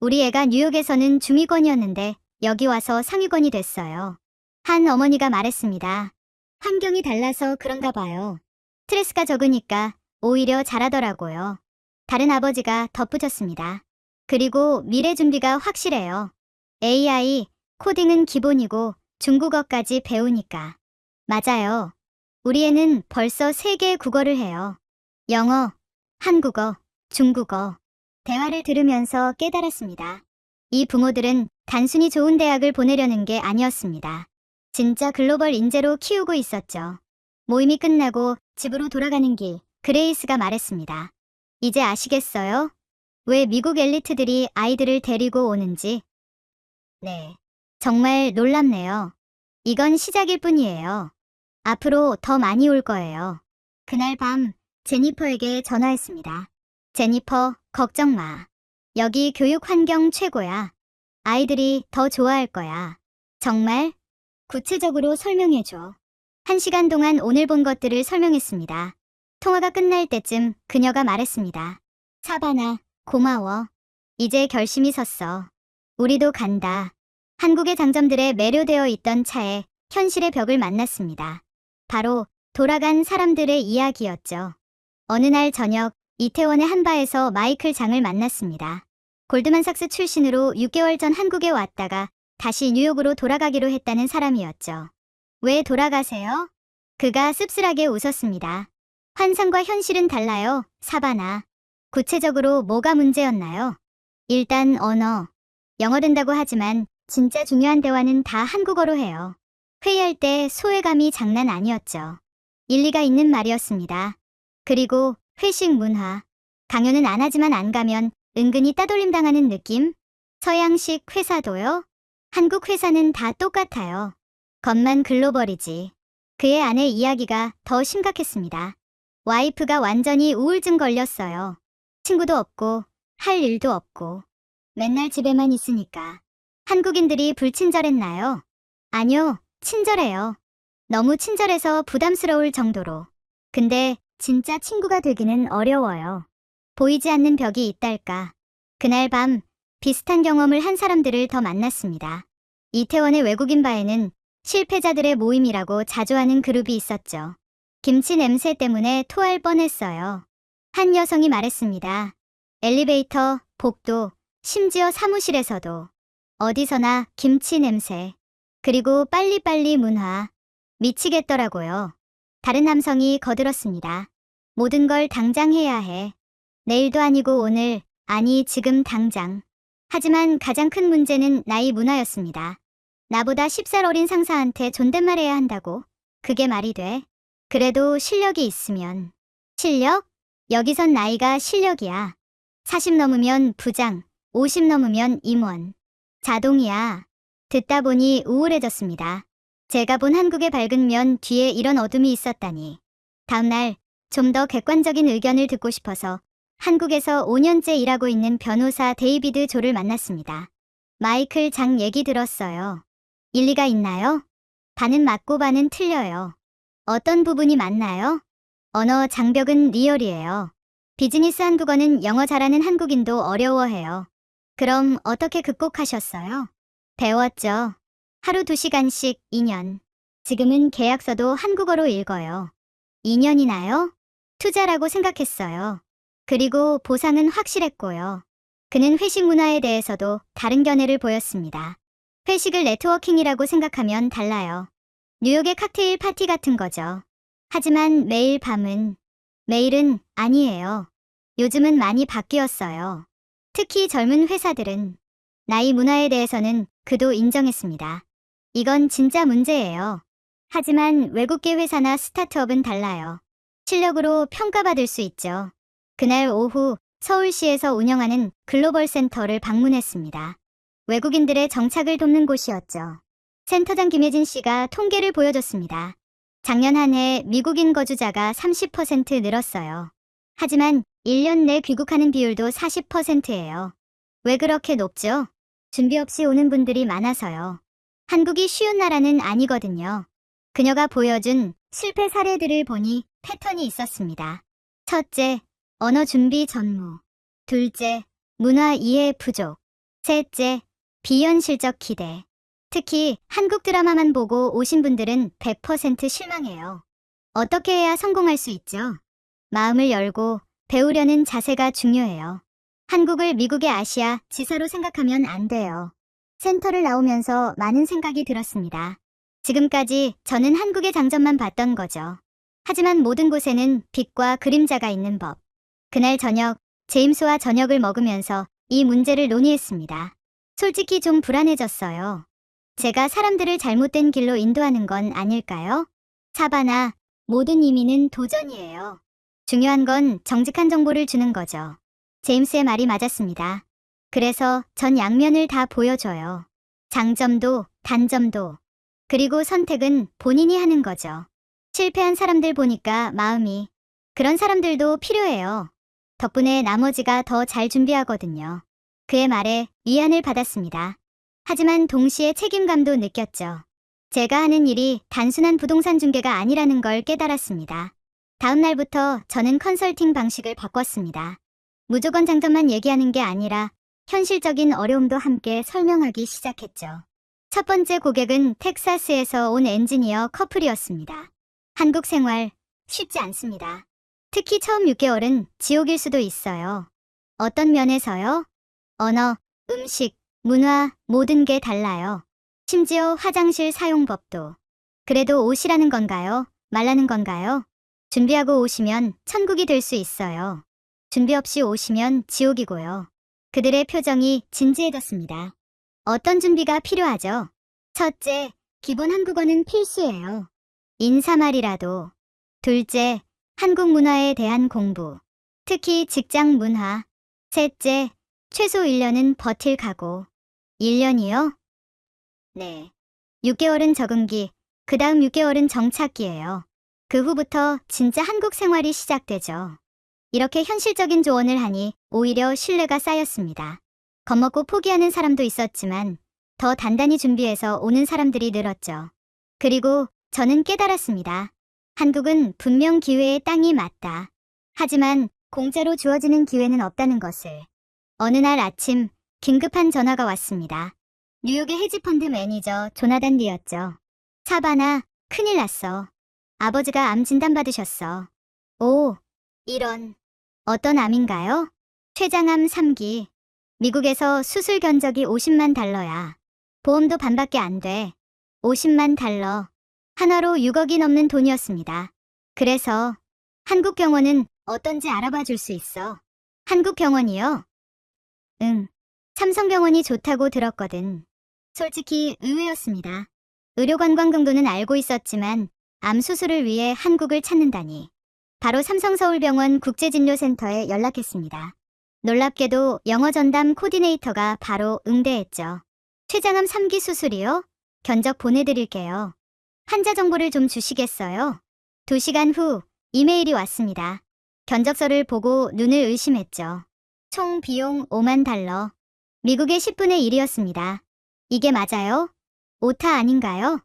우리 애가 뉴욕에서는 중위권이었는데 여기 와서 상위권이 됐어요. 한 어머니가 말했습니다. 환경이 달라서 그런가 봐요. 스트레스가 적으니까 오히려 잘하더라고요. 다른 아버지가 덧붙였습니다. 그리고 미래 준비가 확실해요. AI, 코딩은 기본이고 중국어까지 배우니까. 맞아요. 우리 애는 벌써 3개의 국어를 해요. 영어, 한국어, 중국어. 대화를 들으면서 깨달았습니다. 이 부모들은 단순히 좋은 대학을 보내려는 게 아니었습니다. 진짜 글로벌 인재로 키우고 있었죠. 모임이 끝나고 집으로 돌아가는 길, 그레이스가 말했습니다. 이제 아시겠어요? 왜 미국 엘리트들이 아이들을 데리고 오는지? 네. 정말 놀랍네요. 이건 시작일 뿐이에요. 앞으로 더 많이 올 거예요. 그날 밤 제니퍼에게 전화했습니다. 제니퍼, 걱정 마. 여기 교육 환경 최고야. 아이들이 더 좋아할 거야. 정말? 구체적으로 설명해줘. 1시간 동안 오늘 본 것들을 설명했습니다. 통화가 끝날 때쯤 그녀가 말했습니다. 사바나, 고마워. 이제 결심이 섰어. 우리도 간다. 한국의 장점들에 매료되어 있던 차에 현실의 벽을 만났습니다. 바로 돌아간 사람들의 이야기였죠. 어느 날 저녁 이태원의 한 바에서 마이클 장을 만났습니다. 골드만삭스 출신으로 6개월 전 한국에 왔다가 다시 뉴욕으로 돌아가기로 했다는 사람이었죠. 왜 돌아가세요? 그가 씁쓸하게 웃었습니다. 환상과 현실은 달라요, 사바나. 구체적으로 뭐가 문제였나요? 일단 언어. 영어 된다고 하지만 진짜 중요한 대화는 다 한국어로 해요. 회의할 때 소외감이 장난 아니었죠. 일리가 있는 말이었습니다. 그리고 회식 문화. 강요는 안 하지만 안 가면 은근히 따돌림 당하는 느낌? 서양식 회사도요? 한국 회사는 다 똑같아요. 겉만 글로벌이지. 그의 아내 이야기가 더 심각했습니다. 와이프가 완전히 우울증 걸렸어요. 친구도 없고 할 일도 없고 맨날 집에만 있으니까. 한국인들이 불친절했나요? 아니요, 친절해요. 너무 친절해서 부담스러울 정도로. 근데 진짜 친구가 되기는 어려워요. 보이지 않는 벽이 있달까. 그날 밤 비슷한 경험을 한 사람들을 더 만났습니다. 이태원의 외국인 바에는 실패자들의 모임이라고 자주 하는 그룹이 있었죠. 김치 냄새 때문에 토할 뻔했어요. 한 여성이 말했습니다. 엘리베이터, 복도, 심지어 사무실에서도 어디서나 김치 냄새. 그리고 빨리빨리 문화. 미치겠더라고요. 다른 남성이 거들었습니다. 모든 걸 당장 해야 해. 내일도 아니고 오늘, 아니 지금 당장. 하지만 가장 큰 문제는 나이 문화였습니다. 나보다 10살 어린 상사한테 존댓말해야 한다고. 그게 말이 돼? 그래도 실력이 있으면. 실력? 여기선 나이가 실력이야. 40 넘으면 부장, 50 넘으면 임원. 자동이야. 듣다 보니 우울해졌습니다. 제가 본 한국의 밝은 면 뒤에 이런 어둠이 있었다니. 다음날 좀 더 객관적인 의견을 듣고 싶어서 한국에서 5년째 일하고 있는 변호사 데이비드 조를 만났습니다. 마이클 장 얘기 들었어요. 일리가 있나요? 반은 맞고 반은 틀려요. 어떤 부분이 맞나요? 언어 장벽은 리얼이에요. 비즈니스 한국어는 영어 잘하는 한국인도 어려워해요. 그럼 어떻게 극복하셨어요? 배웠죠. 하루 2시간씩 2년. 지금은 계약서도 한국어로 읽어요. 2년이나요? 투자라고 생각했어요. 그리고 보상은 확실했고요. 그는 회식 문화에 대해서도 다른 견해를 보였습니다. 회식을 네트워킹이라고 생각하면 달라요. 뉴욕의 칵테일 파티 같은 거죠. 하지만 매일 밤은, 매일은 아니에요. 요즘은 많이 바뀌었어요. 특히 젊은 회사들은 나이 문화에 대해서는 그도 인정했습니다. 이건 진짜 문제예요. 하지만 외국계 회사나 스타트업은 달라요. 실력으로 평가받을 수 있죠. 그날 오후 서울시에서 운영하는 글로벌 센터를 방문했습니다. 외국인들의 정착을 돕는 곳이었죠. 센터장 김혜진 씨가 통계를 보여줬습니다. 작년 한 해 미국인 거주자가 30% 늘었어요. 하지만 1년 내 귀국하는 비율도 40%예요. 왜 그렇게 높죠? 준비 없이 오는 분들이 많아서요. 한국이 쉬운 나라는 아니거든요. 그녀가 보여준 실패 사례들을 보니 패턴이 있었습니다. 첫째, 언어 준비 전무. 둘째, 문화 이해 부족. 셋째, 비현실적 기대. 특히 한국 드라마만 보고 오신 분들은 100% 실망해요. 어떻게 해야 성공할 수 있죠? 마음을 열고 배우려는 자세가 중요해요. 한국을 미국의 아시아 지사로 생각하면 안 돼요. 센터를 나오면서 많은 생각이 들었습니다. 지금까지 저는 한국의 장점만 봤던 거죠. 하지만 모든 곳에는 빛과 그림자가 있는 법. 그날 저녁, 제임스와 저녁을 먹으면서 이 문제를 논의했습니다. 솔직히 좀 불안해졌어요. 제가 사람들을 잘못된 길로 인도하는 건 아닐까요? 사바나, 모든 이민은 도전이에요. 중요한 건 정직한 정보를 주는 거죠. 제임스의 말이 맞았습니다. 그래서 전 양면을 다 보여줘요. 장점도, 단점도. 그리고 선택은 본인이 하는 거죠. 실패한 사람들 보니까 마음이. 그런 사람들도 필요해요. 덕분에 나머지가 더 잘 준비하거든요. 그의 말에 위안을 받았습니다. 하지만 동시에 책임감도 느꼈죠. 제가 하는 일이 단순한 부동산 중개가 아니라는 걸 깨달았습니다. 다음 날부터 저는 컨설팅 방식을 바꿨습니다. 무조건 장점만 얘기하는 게 아니라 현실적인 어려움도 함께 설명하기 시작했죠. 첫 번째 고객은 텍사스에서 온 엔지니어 커플이었습니다. 한국 생활 쉽지 않습니다. 특히 처음 6개월은 지옥일 수도 있어요. 어떤 면에서요? 언어, 음식, 문화, 모든 게 달라요. 심지어 화장실 사용법도. 그래도 오시라는 건가요? 말라는 건가요? 준비하고 오시면 천국이 될 수 있어요. 준비 없이 오시면 지옥이고요. 그들의 표정이 진지해졌습니다. 어떤 준비가 필요하죠? 첫째, 기본 한국어는 필수예요. 인사말이라도. 둘째, 한국 문화에 대한 공부. 특히 직장 문화. 셋째, 최소 1년은 버틸 각오. 1년이요? 네. 6개월은 적응기, 그 다음 6개월은 정착기예요. 그 후부터 진짜 한국 생활이 시작되죠. 이렇게 현실적인 조언을 하니 오히려 신뢰가 쌓였습니다. 겁먹고 포기하는 사람도 있었지만 더 단단히 준비해서 오는 사람들이 늘었죠. 그리고 저는 깨달았습니다. 한국은 분명 기회의 땅이 맞다. 하지만 공짜로 주어지는 기회는 없다는 것을. 어느 날 아침 긴급한 전화가 왔습니다. 뉴욕의 헤지펀드 매니저 조나단 리였죠. 사바나, 큰일 났어. 아버지가 암 진단받으셨어. 오, 이런. 어떤 암인가요? 췌장암 3기. 미국에서 수술 견적이 50만 달러야. 보험도 반밖에 안 돼. 50만 달러. 한화로 6억이 넘는 돈이었습니다. 그래서 한국 병원은 어떤지 알아봐 줄 수 있어. 한국 병원이요? 응. 삼성병원이 좋다고 들었거든. 솔직히 의외였습니다. 의료관광금도는 알고 있었지만 암 수술을 위해 한국을 찾는다니. 바로 삼성서울병원 국제진료센터에 연락했습니다. 놀랍게도 영어 전담 코디네이터가 바로 응대했죠. 췌장암 3기 수술이요? 견적 보내드릴게요. 환자 정보를 좀 주시겠어요? 2시간 후 이메일이 왔습니다. 견적서를 보고 눈을 의심했죠. 총 비용 5만 달러. 미국의 10분의 1이었습니다. 이게 맞아요? 오타 아닌가요?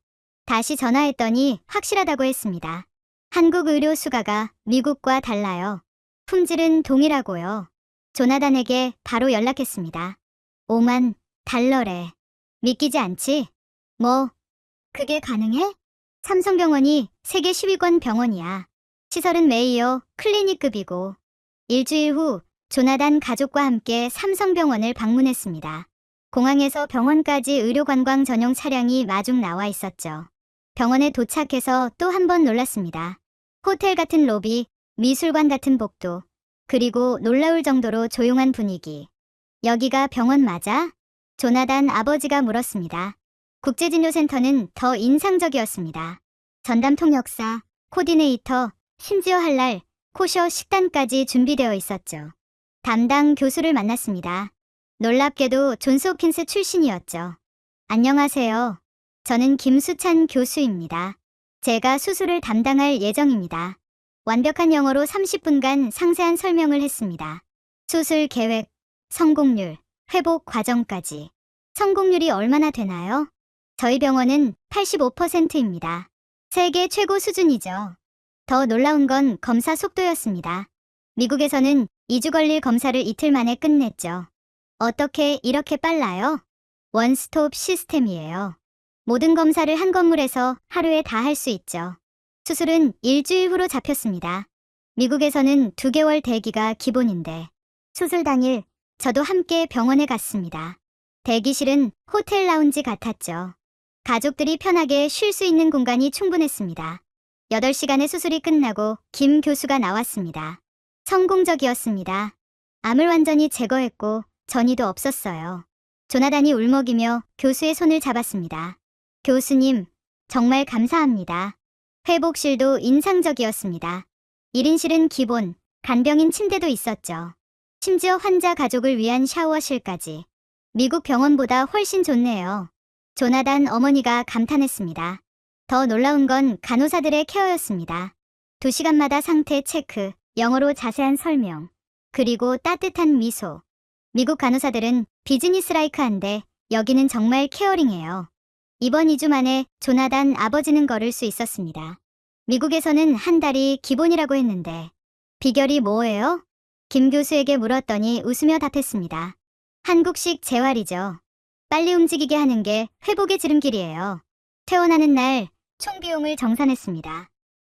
다시 전화했더니 확실하다고 했습니다. 한국 의료 수가가 미국과 달라요. 품질은 동일하고요. 조나단에게 바로 연락했습니다. 5만 달러래. 믿기지 않지? 뭐, 그게 가능해? 삼성병원이 세계 10위권 병원이야. 시설은 메이어 클리닉급이고. 일주일 후 조나단 가족과 함께 삼성병원을 방문했습니다. 공항에서 병원까지 의료관광 전용 차량이 마중 나와 있었죠. 병원에 도착해서 또 한 번 놀랐습니다. 호텔 같은 로비, 미술관 같은 복도, 그리고 놀라울 정도로 조용한 분위기. 여기가 병원 맞아? 조나단 아버지가 물었습니다. 국제진료센터는 더 인상적이었습니다. 전담 통역사, 코디네이터, 심지어 할랄, 코셔 식단까지 준비되어 있었죠. 담당 교수를 만났습니다. 놀랍게도 존스홉킨스 출신이었죠. 안녕하세요. 저는 김수찬 교수입니다. 제가 수술을 담당할 예정입니다. 완벽한 영어로 30분간 상세한 설명을 했습니다. 수술 계획, 성공률, 회복 과정까지. 성공률이 얼마나 되나요? 저희 병원은 85%입니다. 세계 최고 수준이죠. 더 놀라운 건 검사 속도였습니다. 미국에서는 2주 걸릴 검사를 이틀 만에 끝냈죠. 어떻게 이렇게 빨라요? 원스톱 시스템이에요. 모든 검사를 한 건물에서 하루에 다 할 수 있죠. 수술은 일주일 후로 잡혔습니다. 미국에서는 2개월 대기가 기본인데 수술 당일 저도 함께 병원에 갔습니다. 대기실은 호텔 라운지 같았죠. 가족들이 편하게 쉴 수 있는 공간이 충분했습니다. 8시간의 수술이 끝나고 김 교수가 나왔습니다. 성공적이었습니다. 암을 완전히 제거했고 전이도 없었어요. 조나단이 울먹이며 교수의 손을 잡았습니다. 교수님, 정말 감사합니다. 회복실도 인상적이었습니다. 1인실은 기본, 간병인 침대도 있었죠. 심지어 환자 가족을 위한 샤워실까지. 미국 병원보다 훨씬 좋네요. 조나단 어머니가 감탄했습니다. 더 놀라운 건 간호사들의 케어였습니다. 2시간마다 상태 체크, 영어로 자세한 설명, 그리고 따뜻한 미소. 미국 간호사들은 비즈니스 라이크한데 여기는 정말 케어링해요. 이번 2주 만에 조나단 아버지는 걸을 수 있었습니다. 미국에서는 한 달이 기본이라고 했는데 비결이 뭐예요? 김 교수에게 물었더니 웃으며 답했습니다. 한국식 재활이죠. 빨리 움직이게 하는 게 회복의 지름길이에요. 퇴원하는 날 총 비용을 정산했습니다.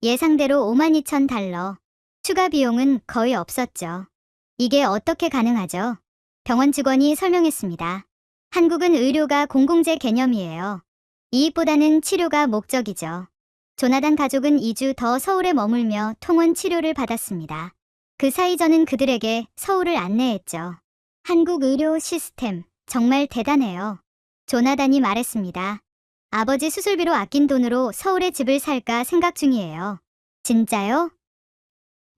예상대로 52,000달러. 추가 비용은 거의 없었죠. 이게 어떻게 가능하죠? 병원 직원이 설명했습니다. 한국은 의료가 공공재 개념이에요. 이익보다는 치료가 목적이죠. 조나단 가족은 2주 더 서울에 머물며 통원 치료를 받았습니다. 그 사이 저는 그들에게 서울을 안내했죠. 한국 의료 시스템 정말 대단해요. 조나단이 말했습니다. 아버지 수술비로 아낀 돈으로 서울에 집을 살까 생각 중이에요. 진짜요?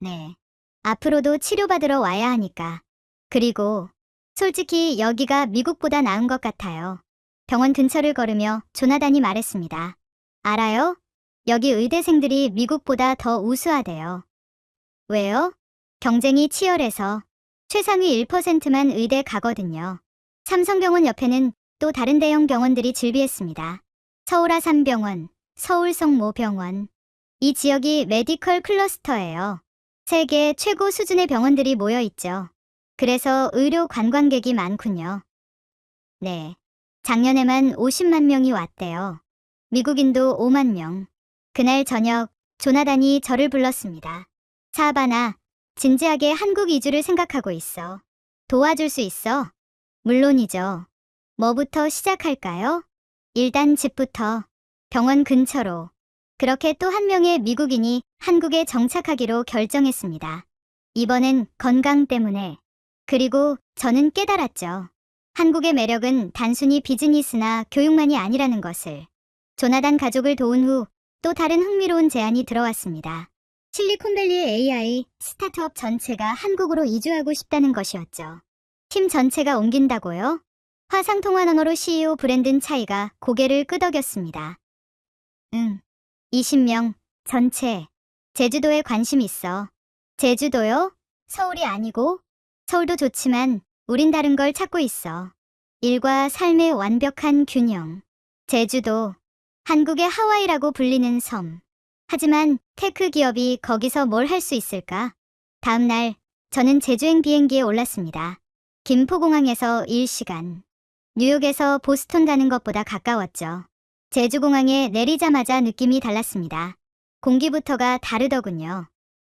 네. 앞으로도 치료받으러 와야 하니까. 그리고 솔직히 여기가 미국보다 나은 것 같아요. 병원 근처를 걸으며 조나단이 말했습니다. 알아요? 여기 의대생들이 미국보다 더 우수하대요. 왜요? 경쟁이 치열해서 최상위 1%만 의대 가거든요. 삼성병원 옆에는 또 다른 대형 병원들이 즐비했습니다. 서울 아산병원, 서울성모병원. 이 지역이 메디컬 클러스터예요. 세계 최고 수준의 병원들이 모여 있죠. 그래서 의료 관광객이 많군요. 네. 작년에만 50만 명이 왔대요. 미국인도 5만 명. 그날 저녁 조나단이 저를 불렀습니다. 사바나, 진지하게 한국 이주를 생각하고 있어. 도와줄 수 있어? 물론이죠. 뭐부터 시작할까요? 일단 집부터. 병원 근처로. 그렇게 또 한 명의 미국인이 한국에 정착하기로 결정했습니다. 이번엔 건강 때문에. 그리고 저는 깨달았죠. 한국의 매력은 단순히 비즈니스나 교육만이 아니라는 것을. 조나단 가족을 도운 후 또 다른 흥미로운 제안이 들어왔습니다. 실리콘밸리의 AI 스타트업 전체가 한국으로 이주하고 싶다는 것이었죠. 팀 전체가 옮긴다고요? 화상통화 언어로 CEO 브랜든 차이가 고개를 끄덕였습니다. 20명, 전체. 제주도에 관심 있어. 제주도요? 서울이 아니고? 서울도 좋지만 우린 다른 걸 찾고 있어. 일과 삶의 완벽한 균형. 제주도. 한국의 하와이라고 불리는 섬. 하지만 테크 기업이 거기서 뭘 할 수 있을까? 다음 날 저는 제주행 비행기에 올랐습니다. 김포공항에서 1시간. 뉴욕에서 보스턴 가는 것보다 가까웠죠. 제주공항에 내리자마자 느낌이 달랐습니다. 공기부터가 다르더군요.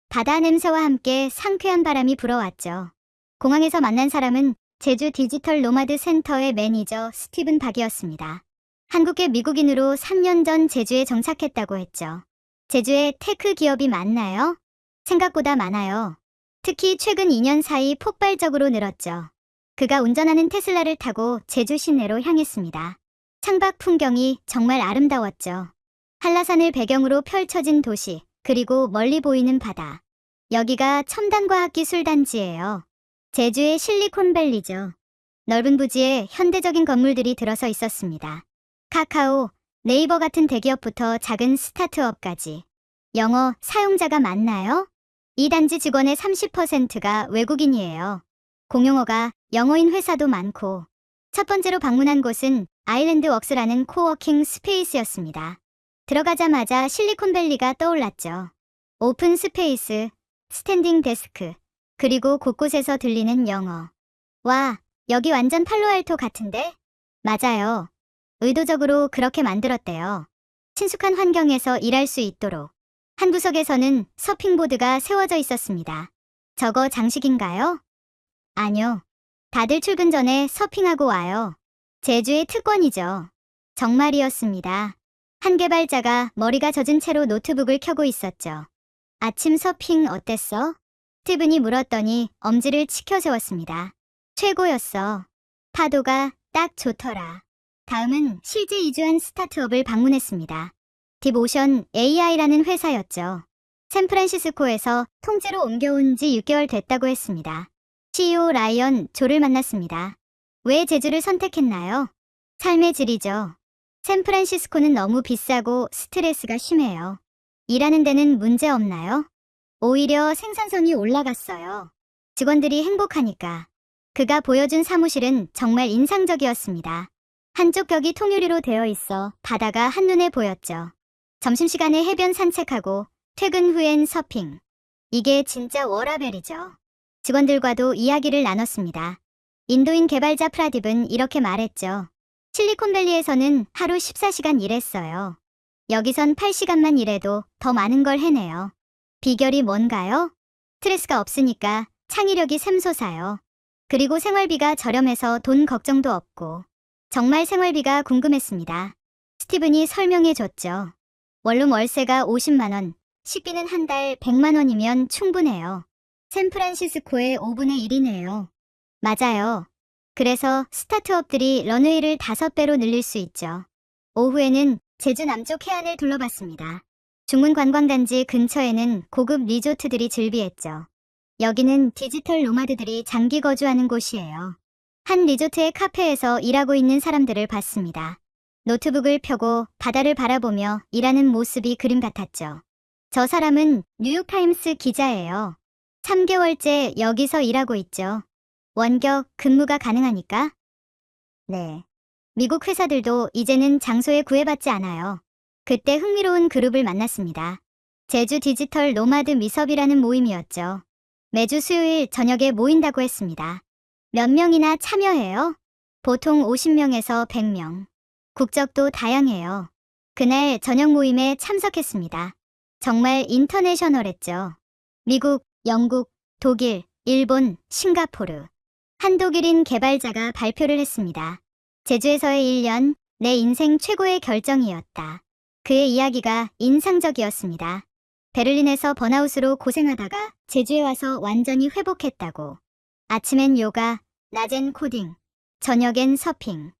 바다 냄새와 함께 상쾌한 바람이 불어왔죠. 공항에서 만난 사람은 제주 디지털 노마드 센터의 매니저 스티븐 박이었습니다. 한국계 미국인으로 3년 전 제주에 정착했다고 했죠. 제주에 테크 기업이 많나요? 생각보다 많아요. 특히 최근 2년 사이 폭발적으로 늘었죠. 그가 운전하는 테슬라를 타고 제주 시내로 향했습니다. 창밖 풍경이 정말 아름다웠죠. 한라산을 배경으로 펼쳐진 도시, 그리고 멀리 보이는 바다. 여기가 첨단과학기술단지예요. 제주의 실리콘밸리죠. 넓은 부지에 현대적인 건물들이 들어서 있었습니다. 카카오, 네이버 같은 대기업부터 작은 스타트업까지. 영어 사용자가 많나요? 이 단지 직원의 30%가 외국인이에요. 공용어가 영어인 회사도 많고. 첫 번째로 방문한 곳은 아일랜드 웍스라는 코워킹 스페이스였습니다. 들어가자마자 실리콘밸리가 떠올랐죠. 오픈 스페이스, 스탠딩 데스크, 그리고 곳곳에서 들리는 영어. 와, 여기 완전 팔로알토 같은데? 맞아요. 의도적으로 그렇게 만들었대요. 친숙한 환경에서 일할 수 있도록. 한 구석에서는 서핑보드가 세워져 있었습니다. 저거 장식인가요? 아니요. 다들 출근 전에 서핑하고 와요. 제주의 특권이죠. 정말이었습니다. 한 개발자가 머리가 젖은 채로 노트북을 켜고 있었죠. 아침 서핑 어땠어? 스티븐이 물었더니 엄지를 치켜 세웠습니다. 최고였어. 파도가 딱 좋더라. 다음은 실제 이주한 스타트업을 방문했습니다. 딥오션 AI라는 회사였죠. 샌프란시스코에서 통째로 옮겨온 지 6개월 됐다고 했습니다. CEO 라이언 조를 만났습니다. 왜 제주를 선택했나요? 삶의 질이죠. 샌프란시스코는 너무 비싸고 스트레스가 심해요. 일하는 데는 문제 없나요? 오히려 생산성이 올라갔어요. 직원들이 행복하니까. 그가 보여준 사무실은 정말 인상적이었습니다. 한쪽 벽이 통유리로 되어 있어 바다가 한눈에 보였죠. 점심시간에 해변 산책하고 퇴근 후엔 서핑. 이게 진짜 워라벨이죠. 직원들과도 이야기를 나눴습니다. 인도인 개발자 프라딥은 이렇게 말했죠. 실리콘밸리에서는 하루 14시간 일했어요. 여기선 8시간만 일해도 더 많은 걸 해내요. 비결이 뭔가요? 스트레스가 없으니까 창의력이 샘솟아요. 그리고 생활비가 저렴해서 돈 걱정도 없고. 정말 생활비가 궁금했습니다. 스티븐이 설명해줬죠. 원룸 월세가 50만 원, 식비는 한 달 100만 원이면 충분해요. 샌프란시스코의 5분의 1이네요. 맞아요. 그래서 스타트업들이 런웨이를 5배로 늘릴 수 있죠. 오후에는 제주 남쪽 해안을 둘러봤습니다. 중문 관광단지 근처에는 고급 리조트들이 즐비했죠. 여기는 디지털 노마드들이 장기 거주하는 곳이에요. 한 리조트의 카페에서 일하고 있는 사람들을 봤습니다. 노트북을 펴고 바다를 바라보며 일하는 모습이 그림 같았죠. 저 사람은 뉴욕타임스 기자예요. 3개월째 여기서 일하고 있죠. 원격 근무가 가능하니까? 네. 미국 회사들도 이제는 장소에 구애받지 않아요. 그때 흥미로운 그룹을 만났습니다. 제주 디지털 노마드 미섭이라는 모임이었죠. 매주 수요일 저녁에 모인다고 했습니다. 몇 명이나 참여해요? 보통 50명에서 100명. 국적도 다양해요. 그날 저녁 모임에 참석했습니다. 정말 인터내셔널했죠. 미국, 영국, 독일, 일본, 싱가포르. 한 독일인 개발자가 발표를 했습니다. 제주에서의 1년, 내 인생 최고의 결정이었다. 그의 이야기가 인상적이었습니다. 베를린에서 번아웃으로 고생하다가 제주에 와서 완전히 회복했다고. 아침엔 요가, 낮엔 코딩, 저녁엔 서핑.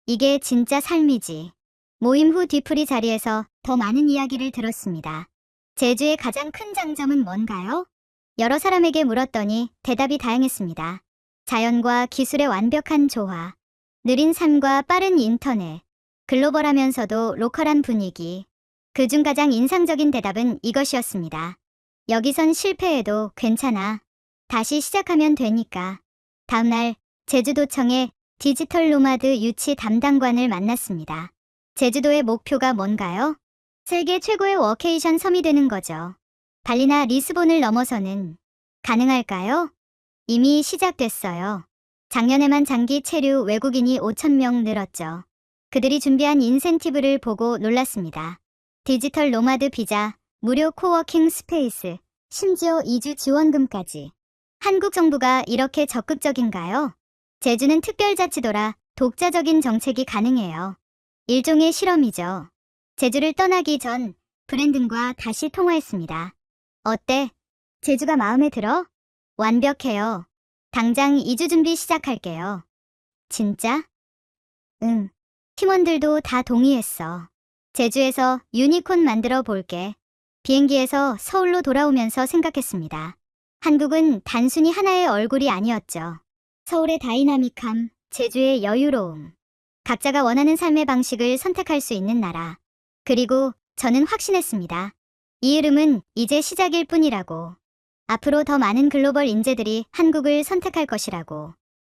이게 진짜 삶이지. 모임 후 뒤풀이 자리에서 더 많은 이야기를 들었습니다. 제주의 가장 큰 장점은 뭔가요? 여러 사람에게 물었더니 대답이 다양했습니다. 자연과 기술의 완벽한 조화, 느린 삶과 빠른 인터넷, 글로벌하면서도 로컬한 분위기. 그중 가장 인상적인 대답은 이것이었습니다. 여기선 실패해도 괜찮아. 다시 시작하면 되니까. 다음날 제주도청의 디지털 노마드 유치 담당관을 만났습니다. 제주도의 목표가 뭔가요? 세계 최고의 워케이션 섬이 되는 거죠. 발리나 리스본을 넘어서는 가능할까요? 이미 시작됐어요. 작년에만 장기 체류 외국인이 5,000명 늘었죠. 그들이 준비한 인센티브를 보고 놀랐습니다. 디지털 노마드 비자, 무료 코워킹 스페이스, 심지어 이주 지원금까지. 한국 정부가 이렇게 적극적인가요? 제주는 특별자치도라 독자적인 정책이 가능해요. 일종의 실험이죠. 제주를 떠나기 전 브랜든과 다시 통화했습니다. 어때? 제주가 마음에 들어? 완벽해요. 당장 이주 준비 시작할게요. 진짜? 응. 팀원들도 다 동의했어. 제주에서 유니콘 만들어 볼게. 비행기에서 서울로 돌아오면서 생각했습니다. 한국은 단순히 하나의 얼굴이 아니었죠. 서울의 다이나믹함, 제주의 여유로움. 각자가 원하는 삶의 방식을 선택할 수 있는 나라. 그리고 저는 확신했습니다. 이 흐름은 이제 시작일 뿐이라고. 앞으로 더 많은 글로벌 인재들이 한국을 선택할 것이라고.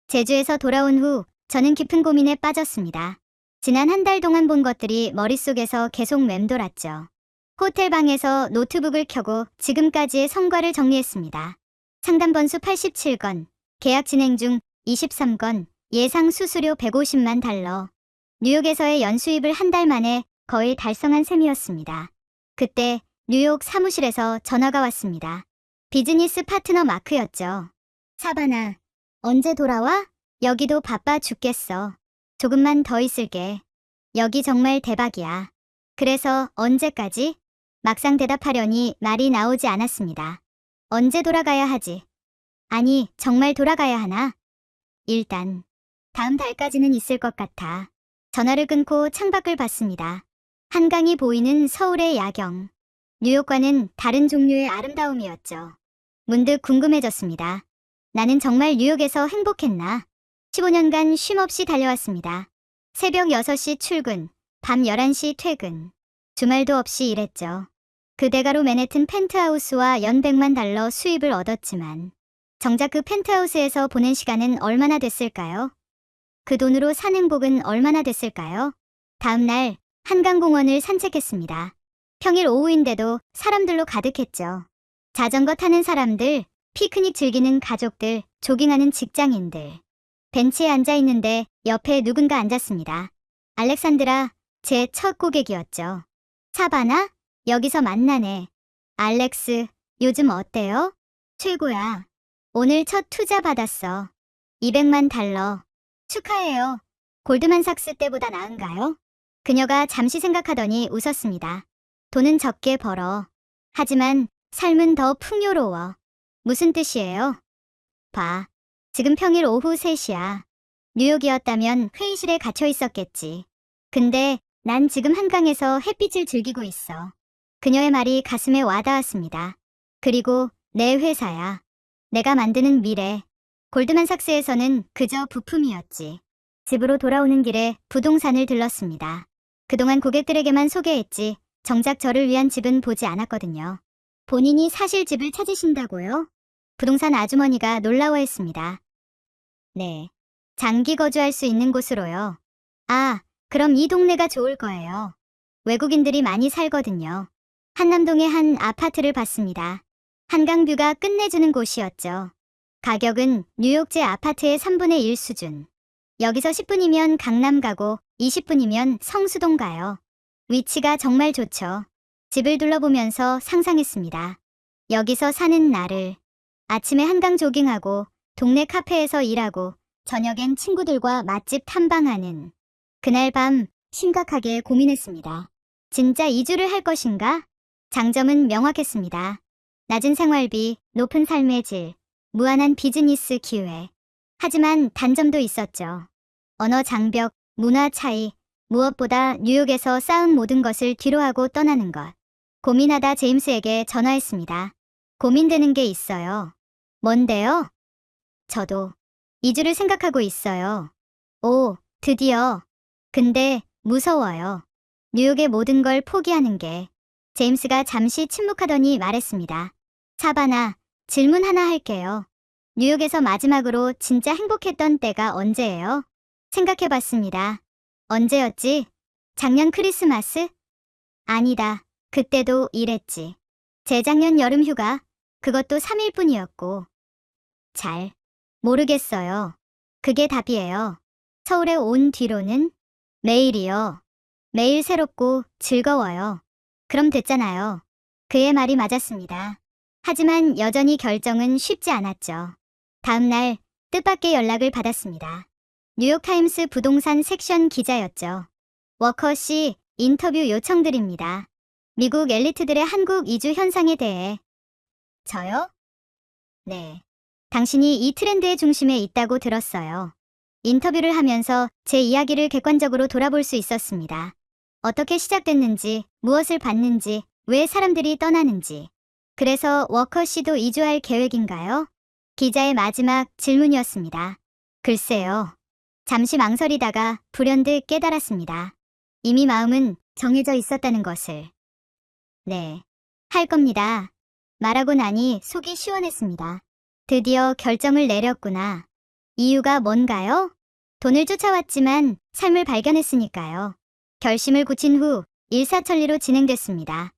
제주에서 돌아온 후 저는 깊은 고민에 빠졌습니다. 지난 한 달 동안 본 것들이 머릿속에서 계속 맴돌았죠. 호텔 방에서 노트북을 켜고 지금까지의 성과를 정리했습니다. 상담 번수 87건, 계약 진행 중 23건, 예상 수수료 150만 달러. 뉴욕에서의 연수입을 한 달 만에 거의 달성한 셈이었습니다. 그때 뉴욕 사무실에서 전화가 왔습니다. 비즈니스 파트너 마크였죠. 사바나, 언제 돌아와? 여기도 바빠 죽겠어. 조금만 더 있을게. 여기 정말 대박이야. 그래서 언제까지? 막상 대답하려니 말이 나오지 않았습니다. 언제 돌아가야 하지? 아니, 정말 돌아가야 하나? 일단 다음 달까지는 있을 것 같아. 전화를 끊고 창밖을 봤습니다. 한강이 보이는 서울의 야경. 뉴욕과는 다른 종류의 아름다움이었죠. 문득 궁금해졌습니다. 나는 정말 뉴욕에서 행복했나? 15년간 쉼없이 달려왔습니다. 새벽 6시 출근, 밤 11시 퇴근. 주말도 없이 일했죠. 그 대가로 맨해튼 펜트하우스와 연 100만 달러 수입을 얻었지만 정작 그 펜트하우스에서 보낸 시간은 얼마나 됐을까요? 그 돈으로 산 행복은 얼마나 됐을까요? 다음 날 한강공원을 산책했습니다. 평일 오후인데도 사람들로 가득했죠. 자전거 타는 사람들, 피크닉 즐기는 가족들, 조깅하는 직장인들. 벤치에 앉아있는데 옆에 누군가 앉았습니다. 알렉산드라, 제 첫 고객이었죠. 사바나? 여기서 만나네. 알렉스, 요즘 어때요? 최고야. 오늘 첫 투자 받았어. 200만 달러. 축하해요. 골드만삭스 때보다 나은가요? 그녀가 잠시 생각하더니 웃었습니다. 돈은 적게 벌어. 하지만 삶은 더 풍요로워. 무슨 뜻이에요? 봐. 지금 평일 오후 3시야. 뉴욕이었다면 회의실에 갇혀 있었겠지. 근데 난 지금 한강에서 햇빛을 즐기고 있어. 그녀의 말이 가슴에 와닿았습니다. 그리고 내 회사야. 내가 만드는 미래. 골드만삭스에서는 그저 부품이었지. 집으로 돌아오는 길에 부동산을 들렀습니다. 그동안 고객들에게만 소개했지 정작 저를 위한 집은 보지 않았거든요. 본인이 사실 집을 찾으신다고요? 부동산 아주머니가 놀라워했습니다. 네. 장기 거주할 수 있는 곳으로요. 아, 그럼 이 동네가 좋을 거예요. 외국인들이 많이 살거든요. 한남동의 한 아파트를 봤습니다. 한강뷰가 끝내주는 곳이었죠. 가격은 뉴욕제 아파트의 3분의 1 수준. 여기서 10분이면 강남 가고 20분이면 성수동 가요. 위치가 정말 좋죠. 집을 둘러보면서 상상했습니다. 여기서 사는 나를. 아침에 한강 조깅하고 동네 카페에서 일하고 저녁엔 친구들과 맛집 탐방하는. 그날 밤 심각하게 고민했습니다. 진짜 이주를 할 것인가? 장점은 명확했습니다. 낮은 생활비, 높은 삶의 질, 무한한 비즈니스 기회. 하지만 단점도 있었죠. 언어 장벽, 문화 차이, 무엇보다 뉴욕에서 쌓은 모든 것을 뒤로하고 떠나는 것. 고민하다 제임스에게 전화했습니다. 고민되는 게 있어요. 뭔데요? 저도 이주를 생각하고 있어요. 오, 드디어. 근데 무서워요. 뉴욕의 모든 걸 포기하는 게. 제임스가 잠시 침묵하더니 말했습니다. 사바나, 질문 하나 할게요. 뉴욕에서 마지막으로 진짜 행복했던 때가 언제예요? 생각해봤습니다. 언제였지? 작년 크리스마스? 아니다. 그때도 일했지. 재작년 여름 휴가. 그것도 3일뿐이었고. 잘 모르겠어요. 그게 답이에요. 서울에 온 뒤로는 매일이요. 매일 새롭고 즐거워요. 그럼 됐잖아요. 그의 말이 맞았습니다. 하지만 여전히 결정은 쉽지 않았죠. 다음 날 뜻밖의 연락을 받았습니다. 뉴욕타임스 부동산 섹션 기자였죠. 워커 씨, 인터뷰 요청드립니다. 미국 엘리트들의 한국 이주 현상에 대해. 저요? 네. 당신이 이 트렌드의 중심에 있다고 들었어요. 인터뷰를 하면서 제 이야기를 객관적으로 돌아볼 수 있었습니다. 어떻게 시작됐는지, 무엇을 봤는지, 왜 사람들이 떠나는지. 그래서 워커씨도 이주할 계획인가요? 기자의 마지막 질문이었습니다. 글쎄요. 잠시 망설이다가 불현듯 깨달았습니다. 이미 마음은 정해져 있었다는 것을. 네, 할 겁니다. 말하고 나니 속이 시원했습니다. 드디어 결정을 내렸구나. 이유가 뭔가요? 돈을 쫓아왔지만 삶을 발견했으니까요. 결심을 굳힌 후 일사천리로 진행됐습니다.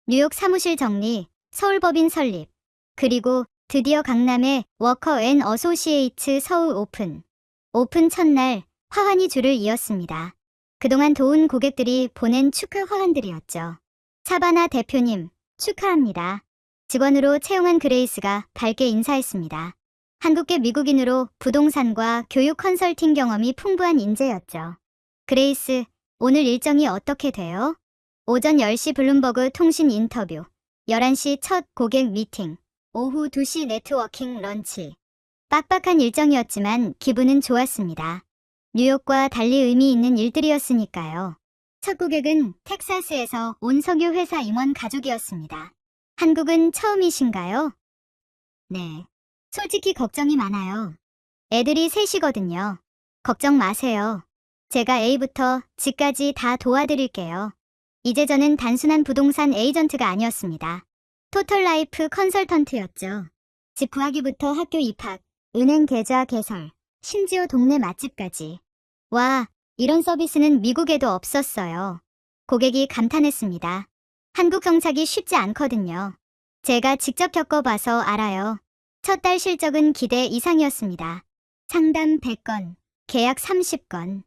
뉴욕 사무실 정리, 서울법인 설립, 그리고 드디어 강남의 워커 앤 어소시에이츠 서울 오픈. 오픈 첫날 화환이 줄을 이었습니다. 그동안 도운 고객들이 보낸 축하 화환들이었죠. 사바나 대표님, 축하합니다. 직원으로 채용한 그레이스가 밝게 인사했습니다. 한국계 미국인으로 부동산과 교육 컨설팅 경험이 풍부한 인재였죠. 그레이스, 오늘 일정이 어떻게 돼요? 오전 10시 블룸버그 통신 인터뷰, 11시 첫 고객 미팅, 오후 2시 네트워킹 런치. 빡빡한 일정이었지만 기분은 좋았습니다. 뉴욕과 달리 의미 있는 일들이었으니까요. 첫 고객은 텍사스에서 온 석유 회사 임원 가족이었습니다. 한국은 처음이신가요? 네. 솔직히 걱정이 많아요. 애들이 셋이거든요. 걱정 마세요. 제가 A부터 G까지 다 도와드릴게요. 이제 저는 단순한 부동산 에이전트가 아니었습니다. 토털 라이프 컨설턴트였죠. 집 구하기부터 학교 입학, 은행 계좌 개설, 심지어 동네 맛집까지. 와, 이런 서비스는 미국에도 없었어요. 고객이 감탄했습니다. 한국 정착이 쉽지 않거든요. 제가 직접 겪어봐서 알아요. 첫 달 실적은 기대 이상이었습니다. 상담 100건, 계약 30건.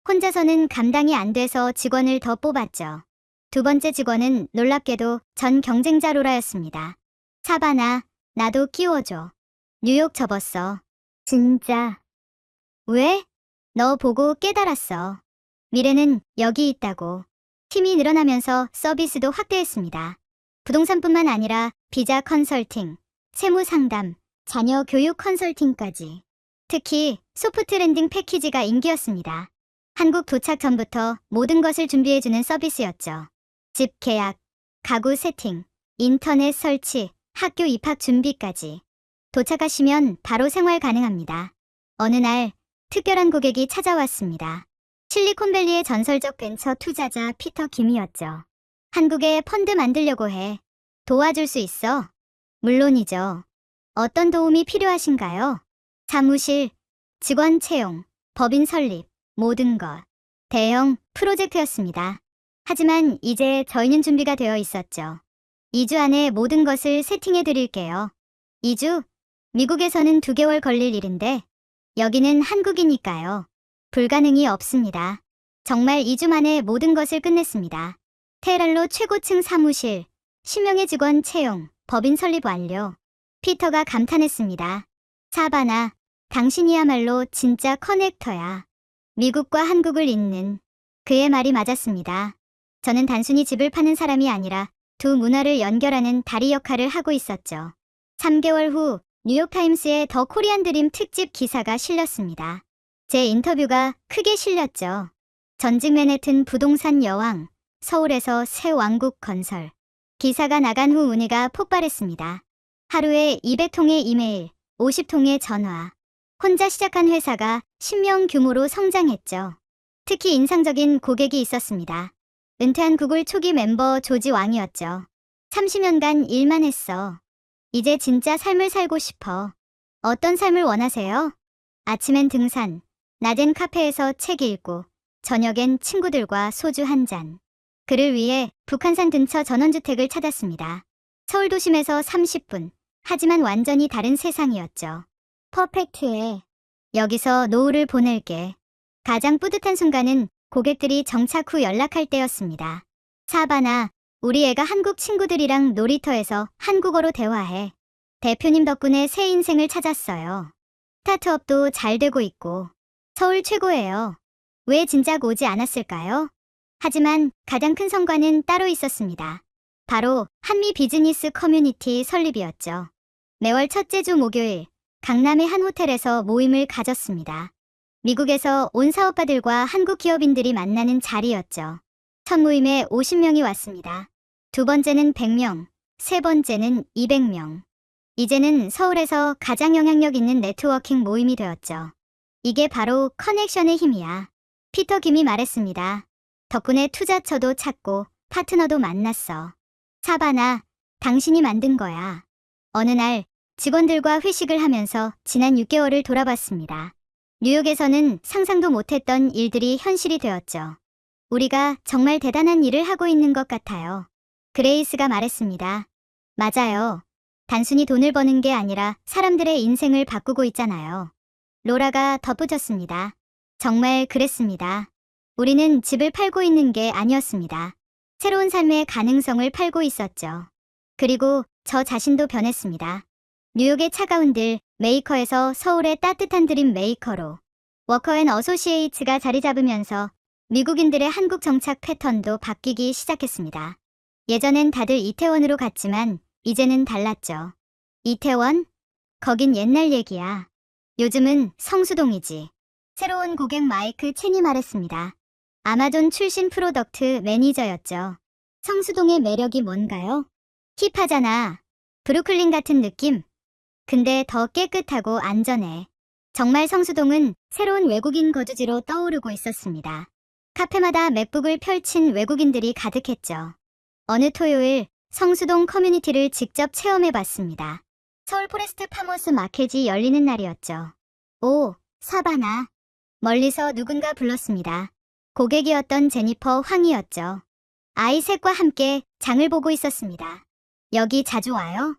혼자서는 감당이 안 돼서 직원을 더 뽑았죠. 두 번째 직원은 놀랍게도 전 경쟁자 로라였습니다. 사바나, 나도 끼워줘. 뉴욕 접었어. 진짜. 왜? 너 보고 깨달았어. 미래는 여기 있다고. 팀이 늘어나면서 서비스도 확대했습니다. 부동산뿐만 아니라 비자 컨설팅, 세무 상담, 자녀 교육 컨설팅까지. 특히 소프트 랜딩 패키지가 인기였습니다. 한국 도착 전부터 모든 것을 준비해주는 서비스였죠. 집 계약, 가구 세팅, 인터넷 설치, 학교 입학 준비까지. 도착하시면 바로 생활 가능합니다. 어느 날 특별한 고객이 찾아왔습니다. 실리콘밸리의 전설적 벤처 투자자 피터 김이었죠. 한국에 펀드 만들려고 해. 도와줄 수 있어? 물론이죠. 어떤 도움이 필요하신가요? 사무실, 직원 채용, 법인 설립, 모든 것. 대형 프로젝트였습니다. 하지만 이제 저희는 준비가 되어 있었죠. 2주 안에 모든 것을 세팅해 드릴게요. 2주? 미국에서는 2개월 걸릴 일인데 여기는 한국이니까요. 불가능이 없습니다. 정말 2주 만에 모든 것을 끝냈습니다. 테헤란로 최고층 사무실, 10명의 직원 채용, 법인 설립 완료. 피터가 감탄했습니다. 사바나, 당신이야말로 진짜 커넥터야. 미국과 한국을 잇는. 그의 말이 맞았습니다. 저는 단순히 집을 파는 사람이 아니라 두 문화를 연결하는 다리 역할을 하고 있었죠. 3개월 후 뉴욕타임스의 더 코리안 드림 특집 기사가 실렸습니다. 제 인터뷰가 크게 실렸죠. 전직 맨해튼 부동산 여왕, 서울에서 새 왕국 건설. 기사가 나간 후 문의가 폭발했습니다. 하루에 200통의 이메일, 50통의 전화. 혼자 시작한 회사가 10명 규모로 성장했죠. 특히 인상적인 고객이 있었습니다. 은퇴한 구글 초기 멤버 조지 왕이었죠. 30년간 일만 했어. 이제 진짜 삶을 살고 싶어. 어떤 삶을 원하세요? 아침엔 등산, 낮엔 카페에서 책 읽고, 저녁엔 친구들과 소주 한 잔. 그를 위해 북한산 근처 전원주택을 찾았습니다. 서울 도심에서 30분, 하지만 완전히 다른 세상이었죠. 퍼펙트해. 여기서 노후를 보낼게. 가장 뿌듯한 순간은 고객들이 정착 후 연락할 때였습니다. 사바나, 우리 애가 한국 친구들이랑 놀이터에서 한국어로 대화해. 대표님 덕분에 새 인생을 찾았어요. 스타트업도 잘 되고 있고. 서울 최고예요. 왜 진작 오지 않았을까요? 하지만 가장 큰 성과는 따로 있었습니다. 바로 한미 비즈니스 커뮤니티 설립이었죠. 매월 첫째 주 목요일, 강남의 한 호텔에서 모임을 가졌습니다. 미국에서 온 사업가들과 한국 기업인들이 만나는 자리였죠. 첫 모임에 50명이 왔습니다. 두 번째는 100명, 세 번째는 200명. 이제는 서울에서 가장 영향력 있는 네트워킹 모임이 되었죠. 이게 바로 커넥션의 힘이야. 피터 김이 말했습니다. 덕분에 투자처도 찾고 파트너도 만났어. 사바나, 당신이 만든 거야. 어느 날 직원들과 회식을 하면서 지난 6개월을 돌아봤습니다. 뉴욕에서는 상상도 못했던 일들이 현실이 되었죠. 우리가 정말 대단한 일을 하고 있는 것 같아요. 그레이스가 말했습니다. 맞아요. 단순히 돈을 버는 게 아니라 사람들의 인생을 바꾸고 있잖아요. 로라가 덧붙였습니다. 정말 그랬습니다. 우리는 집을 팔고 있는 게 아니었습니다. 새로운 삶의 가능성을 팔고 있었죠. 그리고 저 자신도 변했습니다. 뉴욕의 차가운 들 메이커에서 서울의 따뜻한 드림 메이커로 워커앤어소시에이츠가 자리 잡으면서 미국인들의 한국 정착 패턴도 바뀌기 시작했습니다. 예전엔 다들 이태원으로 갔지만 이제는 달랐죠. 이태원? 거긴 옛날 얘기야. 요즘은 성수동이지. 새로운 고객 마이크 첸이 말했습니다. 아마존 출신 프로덕트 매니저였죠. 성수동의 매력이 뭔가요? 힙하잖아. 브루클린 같은 느낌? 근데 더 깨끗하고 안전해. 정말 성수동은 새로운 외국인 거주지로 떠오르고 있었습니다. 카페마다 맥북을 펼친 외국인들이 가득했죠. 어느 토요일 성수동 커뮤니티를 직접 체험해봤습니다. 서울 포레스트 파머스 마켓이 열리는 날이었죠. 오, 사바나. 멀리서 누군가 불렀습니다. 고객이었던 제니퍼 황이었죠. 아이 셋과 함께 장을 보고 있었습니다. 여기 자주 와요?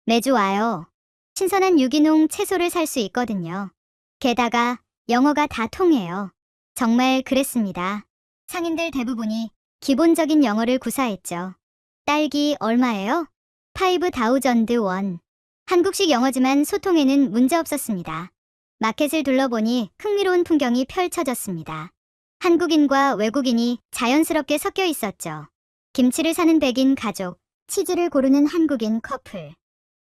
매주 와요. 신선한 유기농 채소를 살 수 있거든요. 게다가 영어가 다 통해요. 정말 그랬습니다. 상인들 대부분이 기본적인 영어를 구사했죠. 딸기 얼마예요? 5,000 원. 한국식 영어지만 소통에는 문제 없었습니다. 마켓을 둘러보니 흥미로운 풍경이 펼쳐졌습니다. 한국인과 외국인이 자연스럽게 섞여 있었죠. 김치를 사는 백인 가족, 치즈를 고르는 한국인 커플.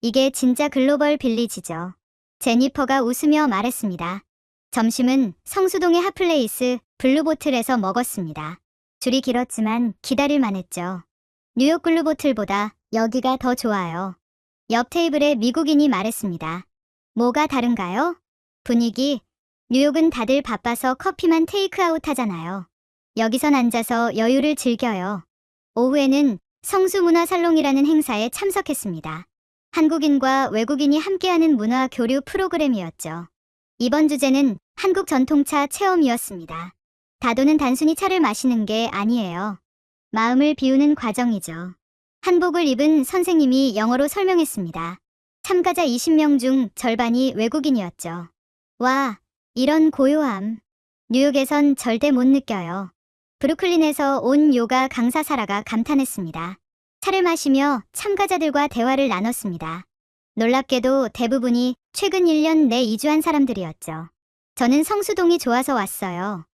이게 진짜 글로벌 빌리지죠. 제니퍼가 웃으며 말했습니다. 점심은 성수동의 핫플레이스 블루보틀에서 먹었습니다. 줄이 길었지만 기다릴만 했죠. 뉴욕 블루보틀보다 여기가 더 좋아요. 옆 테이블에 미국인이 말했습니다. 뭐가 다른가요? 분위기. 뉴욕은 다들 바빠서 커피만 테이크아웃 하잖아요. 여기선 앉아서 여유를 즐겨요. 오후에는 성수문화살롱이라는 행사에 참석했습니다. 한국인과 외국인이 함께하는 문화 교류 프로그램이었죠. 이번 주제는 한국 전통차 체험이었습니다. 다도는 단순히 차를 마시는 게 아니에요. 마음을 비우는 과정이죠. 한복을 입은 선생님이 영어로 설명했습니다. 참가자 20명 중 절반이 외국인이었죠. 와, 이런 고요함. 뉴욕에선 절대 못 느껴요. 브루클린에서 온 요가 강사 사라가 감탄했습니다. 차를 마시며 참가자들과 대화를 나눴습니다. 놀랍게도 대부분이 최근 1년 내 이주한 사람들이었죠. 저는 성수동이 좋아서 왔어요.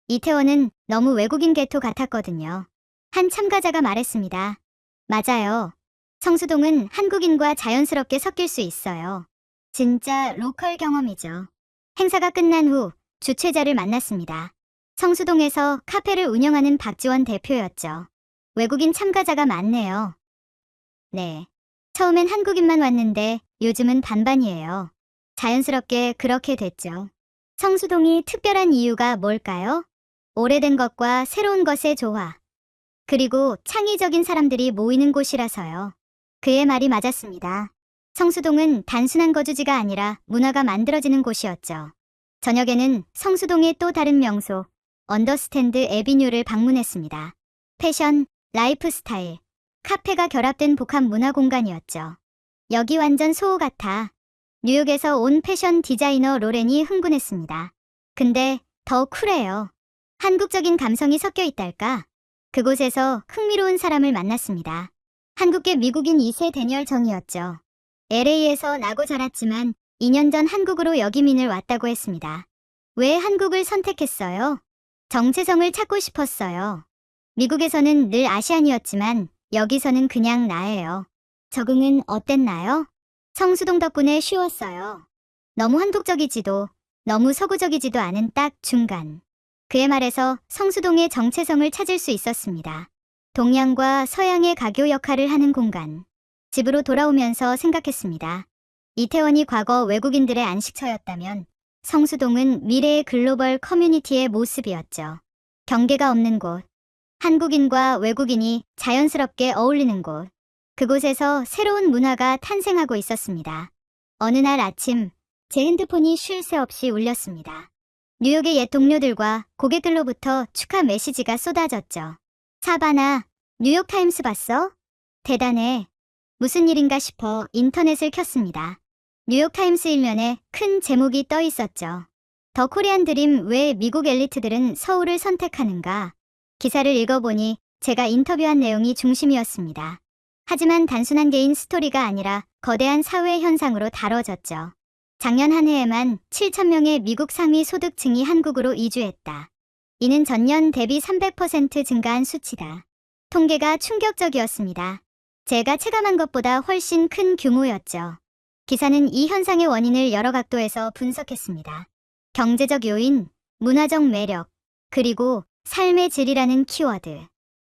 이태원은 너무 외국인 게토 같았거든요. 한 참가자가 말했습니다. 맞아요. 성수동은 한국인과 자연스럽게 섞일 수 있어요. 진짜 로컬 경험이죠. 행사가 끝난 후 주최자를 만났습니다. 성수동에서 카페를 운영하는 박지원 대표였죠. 외국인 참가자가 많네요. 네. 처음엔 한국인만 왔는데 요즘은 반반이에요. 자연스럽게 그렇게 됐죠. 성수동이 특별한 이유가 뭘까요? 오래된 것과 새로운 것의 조화. 그리고 창의적인 사람들이 모이는 곳이라서요. 그의 말이 맞았습니다. 성수동은 단순한 거주지가 아니라 문화가 만들어지는 곳이었죠. 저녁에는 성수동의 또 다른 명소, 언더스탠드 애비뉴를 방문했습니다. 패션, 라이프스타일, 카페가 결합된 복합 문화 공간이었죠. 여기 완전 소호 같아. 뉴욕에서 온 패션 디자이너 로렌이 흥분했습니다. 근데 더 쿨해요. 한국적인 감성이 섞여 있달까? 그곳에서 흥미로운 사람을 만났습니다. 한국계 미국인 2세 데니얼 정이었죠. LA에서 나고 자랐지만 2년 전 한국으로 역이민을 왔다고 했습니다. 왜 한국을 선택했어요? 정체성을 찾고 싶었어요. 미국에서는 늘 아시안이었지만 여기서는 그냥 나예요. 적응은 어땠나요? 성수동 덕분에 쉬웠어요. 너무 한국적이지도 너무 서구적이지도 않은 딱 중간. 그의 말에서 성수동의 정체성을 찾을 수 있었습니다. 동양과 서양의 가교 역할을 하는 공간. 집으로 돌아오면서 생각했습니다. 이태원이 과거 외국인들의 안식처였다면 성수동은 미래의 글로벌 커뮤니티의 모습이었죠. 경계가 없는 곳. 한국인과 외국인이 자연스럽게 어울리는 곳. 그곳에서 새로운 문화가 탄생하고 있었습니다. 어느 날 아침 제 핸드폰이 쉴 새 없이 울렸습니다. 뉴욕의 옛 동료들과 고객들로부터 축하 메시지가 쏟아졌죠. 사바나, 뉴욕타임스 봤어? 대단해. 무슨 일인가 싶어 인터넷을 켰습니다. 뉴욕타임스 일면에 큰 제목이 떠 있었죠. 더 코리안 드림 왜 미국 엘리트들은 서울을 선택하는가? 기사를 읽어보니 제가 인터뷰한 내용이 중심이었습니다. 하지만 단순한 개인 스토리가 아니라 거대한 사회 현상으로 다뤄졌죠. 작년 한 해에만 7,000명의 미국 상위 소득층이 한국으로 이주했다. 이는 전년 대비 300% 증가한 수치다. 통계가 충격적이었습니다. 제가 체감한 것보다 훨씬 큰 규모였죠. 기사는 이 현상의 원인을 여러 각도에서 분석했습니다. 경제적 요인, 문화적 매력, 그리고 삶의 질이라는 키워드.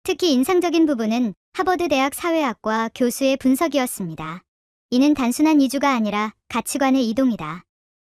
특히 인상적인 부분은 하버드 대학 사회학과 교수의 분석이었습니다. 이는 단순한 이주가 아니라 가치관의 이동이다.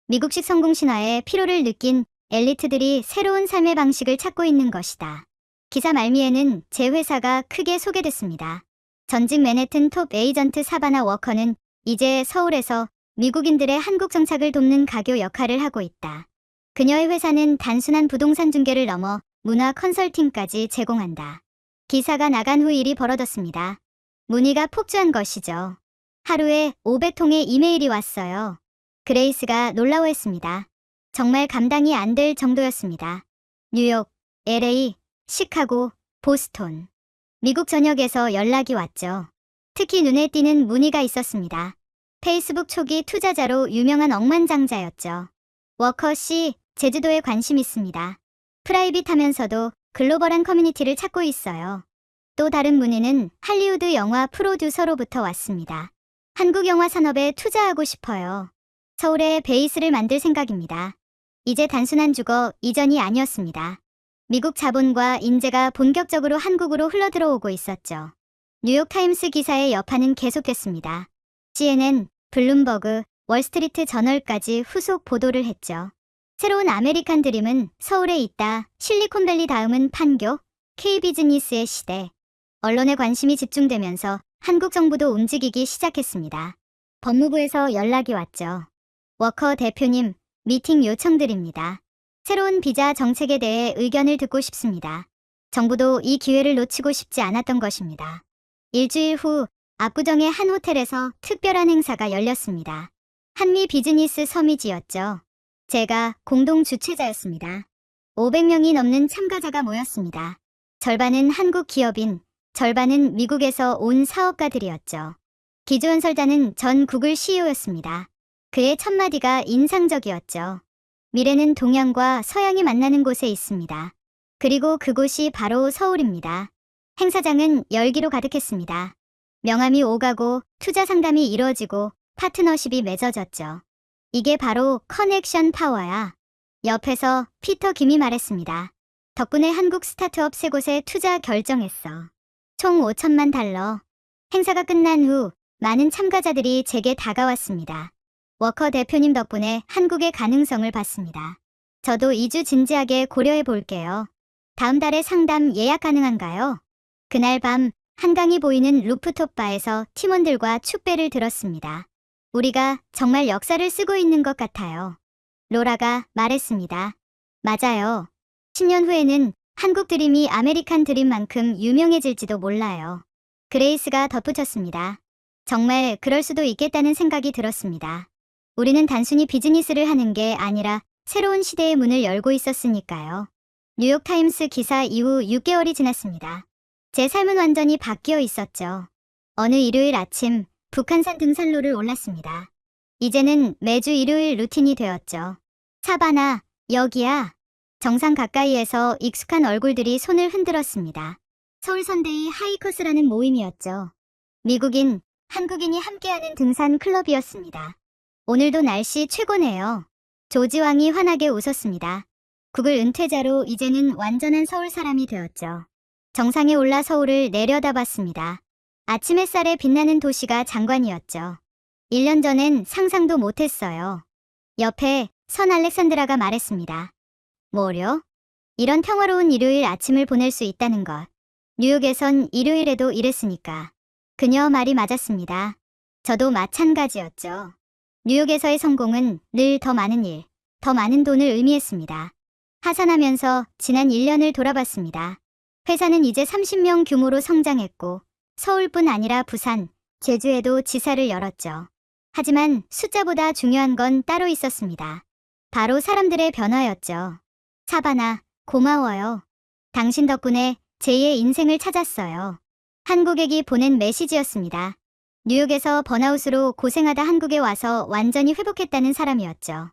미국식 성공신화에 피로를 느낀 엘리트들이 새로운 삶의 방식을 찾고 있는 것이다. 기사 말미에는 제 회사가 크게 소개됐습니다. 전직 맨해튼 톱 에이전트 사바나 워커는 이제 서울에서 미국인들의 한국 정착을 돕는 가교 역할을 하고 있다. 그녀의 회사는 단순한 부동산 중개를 넘어 문화 컨설팅까지 제공한다. 기사가 나간 후 일이 벌어졌습니다. 문의가 폭주한 것이죠. 하루에 500통의 이메일이 왔어요. 그레이스가 놀라워했습니다. 정말 감당이 안 될 정도였습니다. 뉴욕, LA, 시카고, 보스톤. 미국 전역에서 연락이 왔죠. 특히 눈에 띄는 문의가 있었습니다. 페이스북 초기 투자자로 유명한 억만장자였죠. 워커 씨, 제주도에 관심 있습니다. 프라이빗하면서도 글로벌한 커뮤니티를 찾고 있어요. 또 다른 문의는 할리우드 영화 프로듀서로부터 왔습니다. 한국 영화 산업에 투자하고 싶어요. 서울에 베이스를 만들 생각입니다. 이제 단순한 주거 이전이 아니었습니다. 미국 자본과 인재가 본격적으로 한국으로 흘러들어오고 있었죠. 뉴욕타임스 기사의 여파는 계속됐습니다. CNN, 블룸버그, 월스트리트 저널까지 후속 보도를 했죠. 새로운 아메리칸 드림은 서울에 있다. 실리콘밸리 다음은 판교, K비즈니스의 시대. 언론의 관심이 집중되면서 한국 정부도 움직이기 시작했습니다. 법무부에서 연락이 왔죠. 워커 대표님, 미팅 요청드립니다. 새로운 비자 정책에 대해 의견을 듣고 싶습니다. 정부도 이 기회를 놓치고 싶지 않았던 것입니다. 일주일 후 압구정의 한 호텔에서 특별한 행사가 열렸습니다. 한미 비즈니스 서밋이었죠. 제가 공동 주최자였습니다. 500명이 넘는 참가자가 모였습니다. 절반은 한국 기업인, 절반은 미국에서 온 사업가들이었죠. 기조연설자는 전 구글 CEO였습니다. 그의 첫 마디가 인상적이었죠. 미래는 동양과 서양이 만나는 곳에 있습니다. 그리고 그곳이 바로 서울입니다. 행사장은 열기로 가득했습니다. 명함이 오가고 투자 상담이 이루어지고 파트너십이 맺어졌죠. 이게 바로 커넥션 파워야. 옆에서 피터 김이 말했습니다. 덕분에 한국 스타트업 3곳에 투자 결정했어. 총 5천만 달러. 행사가 끝난 후 많은 참가자들이 제게 다가왔습니다. 워커 대표님 덕분에 한국의 가능성을 봤습니다. 저도 2주 진지하게 고려해 볼게요. 다음 달에 상담 예약 가능한가요? 그날 밤 한강이 보이는 루프톱 바에서 팀원들과 축배를 들었습니다. 우리가 정말 역사를 쓰고 있는 것 같아요. 로라가 말했습니다. 맞아요. 10년 후에는 한국 드림이 아메리칸 드림만큼 유명해질지도 몰라요. 그레이스가 덧붙였습니다. 정말 그럴 수도 있겠다는 생각이 들었습니다. 우리는 단순히 비즈니스를 하는 게 아니라 새로운 시대의 문을 열고 있었으니까요. 뉴욕타임스 기사 이후 6개월이 지났습니다. 제 삶은 완전히 바뀌어 있었죠. 어느 일요일 아침 북한산 등산로를 올랐습니다. 이제는 매주 일요일 루틴이 되었죠. 사바나, 여기야. 정상 가까이에서 익숙한 얼굴들이 손을 흔들었습니다. 서울선대위 하이커스라는 모임이었죠. 미국인, 한국인이 함께하는 등산 클럽이었습니다. 오늘도 날씨 최고네요. 조지왕이 환하게 웃었습니다. 국을 은퇴자로 이제는 완전한 서울 사람이 되었죠. 정상에 올라 서울을 내려다봤습니다. 아침 햇살에 빛나는 도시가 장관이었죠. 1년 전엔 상상도 못했어요. 옆에 선 알렉산드라가 말했습니다. 뭐려? 이런 평화로운 일요일 아침을 보낼 수 있다는 것. 뉴욕에선 일요일에도 이랬으니까. 그녀 말이 맞았습니다. 저도 마찬가지였죠. 뉴욕에서의 성공은 늘 더 많은 일, 더 많은 돈을 의미했습니다. 하산하면서 지난 1년을 돌아봤습니다. 회사는 이제 30명 규모로 성장했고 서울뿐 아니라 부산, 제주에도 지사를 열었죠. 하지만 숫자보다 중요한 건 따로 있었습니다. 바로 사람들의 변화였죠. 사바나, 고마워요. 당신 덕분에 제2의 인생을 찾았어요. 한 고객이 보낸 메시지였습니다. 뉴욕에서 번아웃으로 고생하다 한국에 와서 완전히 회복했다는 사람이었죠.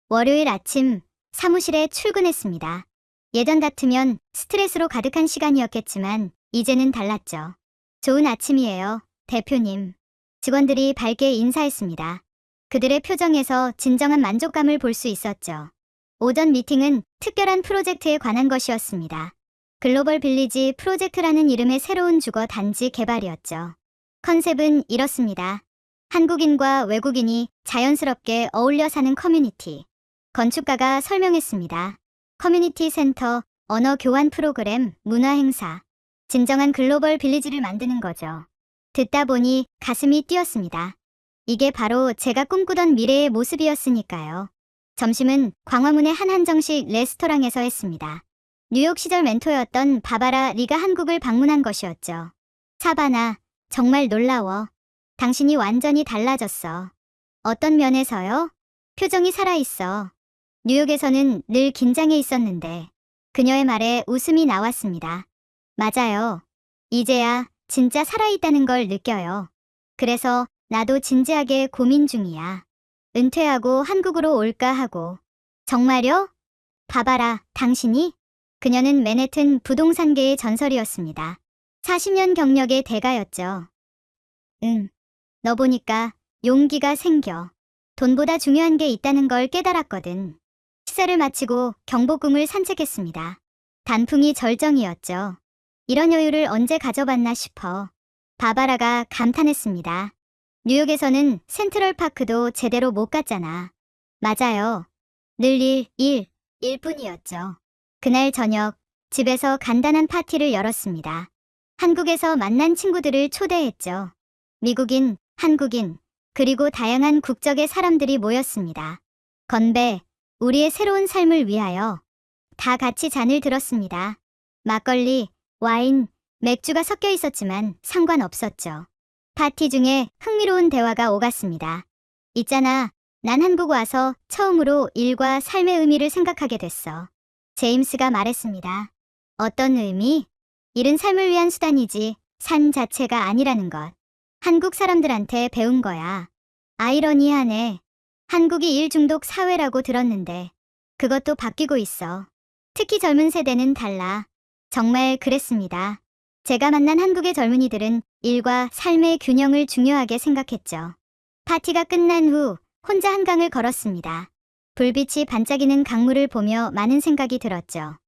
월요일 아침 사무실에 출근했습니다. 예전 같으면 스트레스로 가득한 시간이었겠지만 이제는 달랐죠. 좋은 아침이에요, 대표님. 직원들이 밝게 인사했습니다. 그들의 표정에서 진정한 만족감을 볼 수 있었죠. 오전 미팅은 특별한 프로젝트에 관한 것이었습니다. 글로벌 빌리지 프로젝트라는 이름의 새로운 주거 단지 개발이었죠. 컨셉은 이렇습니다. 한국인과 외국인이 자연스럽게 어울려 사는 커뮤니티. 건축가가 설명했습니다. 커뮤니티 센터, 언어 교환 프로그램, 문화 행사. 진정한 글로벌 빌리지를 만드는 거죠. 듣다 보니 가슴이 뛰었습니다. 이게 바로 제가 꿈꾸던 미래의 모습이었으니까요. 점심은 광화문의 한 한정식 레스토랑에서 했습니다. 뉴욕 시절 멘토였던 바바라 리가 한국을 방문한 것이었죠. 사바나, 정말 놀라워. 당신이 완전히 달라졌어. 어떤 면에서요? 표정이 살아있어. 뉴욕에서는 늘 긴장해 있었는데 그녀의 말에 웃음이 나왔습니다. 맞아요. 이제야 진짜 살아있다는 걸 느껴요. 그래서 나도 진지하게 고민 중이야. 은퇴하고 한국으로 올까 하고. 정말요? 바바라, 당신이? 그녀는 맨해튼 부동산계의 전설이었습니다. 40년 경력의 대가였죠. 너 보니까 용기가 생겨. 돈보다 중요한 게 있다는 걸 깨달았거든. 식사를 마치고 경복궁을 산책했습니다. 단풍이 절정이었죠. 이런 여유를 언제 가져봤나 싶어. 바바라가 감탄했습니다. 뉴욕에서는 센트럴파크도 제대로 못 갔잖아. 맞아요. 늘 일뿐이었죠. 그날 저녁 집에서 간단한 파티를 열었습니다. 한국에서 만난 친구들을 초대했죠. 미국인, 한국인, 그리고 다양한 국적의 사람들이 모였습니다. 건배, 우리의 새로운 삶을 위하여. 다 같이 잔을 들었습니다. 막걸리, 와인, 맥주가 섞여 있었지만 상관없었죠. 파티 중에 흥미로운 대화가 오갔습니다. 있잖아, 난 한국 와서 처음으로 일과 삶의 의미를 생각하게 됐어. 제임스가 말했습니다. 어떤 의미? 일은 삶을 위한 수단이지 삶 자체가 아니라는 것. 한국 사람들한테 배운 거야. 아이러니하네. 한국이 일 중독 사회라고 들었는데 그것도 바뀌고 있어. 특히 젊은 세대는 달라. 정말 그랬습니다. 제가 만난 한국의 젊은이들은 일과 삶의 균형을 중요하게 생각했죠. 파티가 끝난 후 혼자 한강을 걸었습니다. 불빛이 반짝이는 강물을 보며 많은 생각이 들었죠.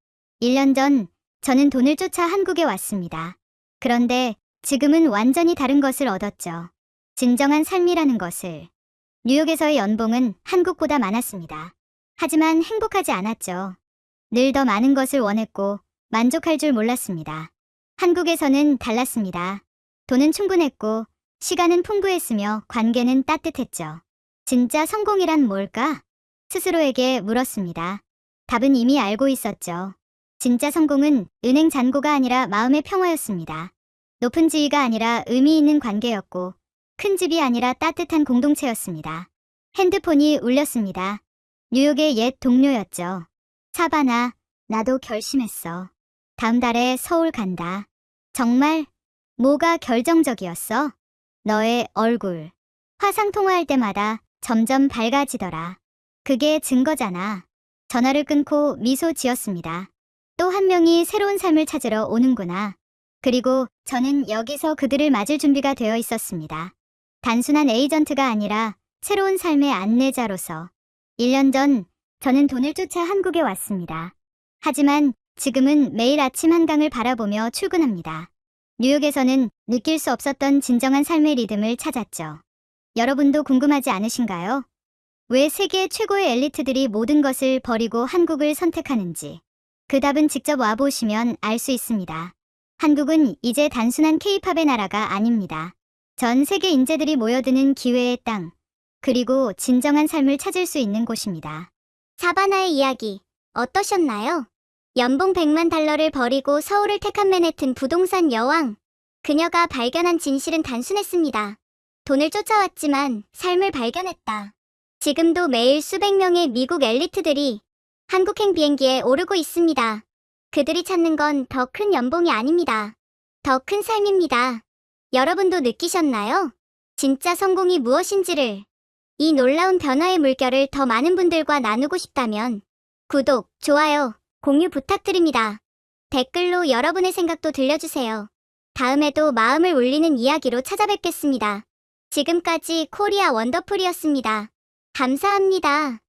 1년 전 저는 돈을 쫓아 한국에 왔습니다. 그런데 지금은 완전히 다른 것을 얻었죠. 진정한 삶이라는 것을. 뉴욕에서의 연봉은 한국보다 많았습니다. 하지만 행복하지 않았죠. 늘 더 많은 것을 원했고 만족할 줄 몰랐습니다. 한국에서는 달랐습니다. 돈은 충분했고 시간은 풍부했으며 관계는 따뜻했죠. 진짜 성공이란 뭘까? 스스로에게 물었습니다. 답은 이미 알고 있었죠. 진짜 성공은 은행 잔고가 아니라 마음의 평화였습니다. 높은 지위가 아니라 의미 있는 관계였고 큰 집이 아니라 따뜻한 공동체였습니다. 핸드폰이 울렸습니다. 뉴욕의 옛 동료였죠. 사바나, 나도 결심했어. 다음 달에 서울 간다. 정말? 뭐가 결정적이었어? 너의 얼굴. 화상 통화할 때마다 점점 밝아지더라. 그게 증거잖아. 전화를 끊고 미소 지었습니다. 또 한 명이 새로운 삶을 찾으러 오는구나. 그리고 저는 여기서 그들을 맞을 준비가 되어 있었습니다. 단순한 에이전트가 아니라 새로운 삶의 안내자로서. 1년 전 저는 돈을 쫓아 한국에 왔습니다. 하지만 지금은 매일 아침 한강을 바라보며 출근합니다. 뉴욕에서는 느낄 수 없었던 진정한 삶의 리듬을 찾았죠. 여러분도 궁금하지 않으신가요? 왜 세계 최고의 엘리트들이 모든 것을 버리고 한국을 선택하는지. 그 답은 직접 와보시면 알 수 있습니다. 한국은 이제 단순한 K-팝의 나라가 아닙니다. 전 세계 인재들이 모여드는 기회의 땅, 그리고 진정한 삶을 찾을 수 있는 곳입니다. 사바나의 이야기 어떠셨나요? 연봉 100만 달러를 버리고 서울을 택한 맨해튼 부동산 여왕. 그녀가 발견한 진실은 단순했습니다. 돈을 쫓아왔지만 삶을 발견했다. 지금도 매일 수백 명의 미국 엘리트들이 한국행 비행기에 오르고 있습니다. 그들이 찾는 건 더 큰 연봉이 아닙니다. 더 큰 삶입니다. 여러분도 느끼셨나요? 진짜 성공이 무엇인지를. 이 놀라운 변화의 물결을 더 많은 분들과 나누고 싶다면 구독, 좋아요, 공유 부탁드립니다. 댓글로 여러분의 생각도 들려주세요. 다음에도 마음을 울리는 이야기로 찾아뵙겠습니다. 지금까지 코리아 원더풀이었습니다. 감사합니다.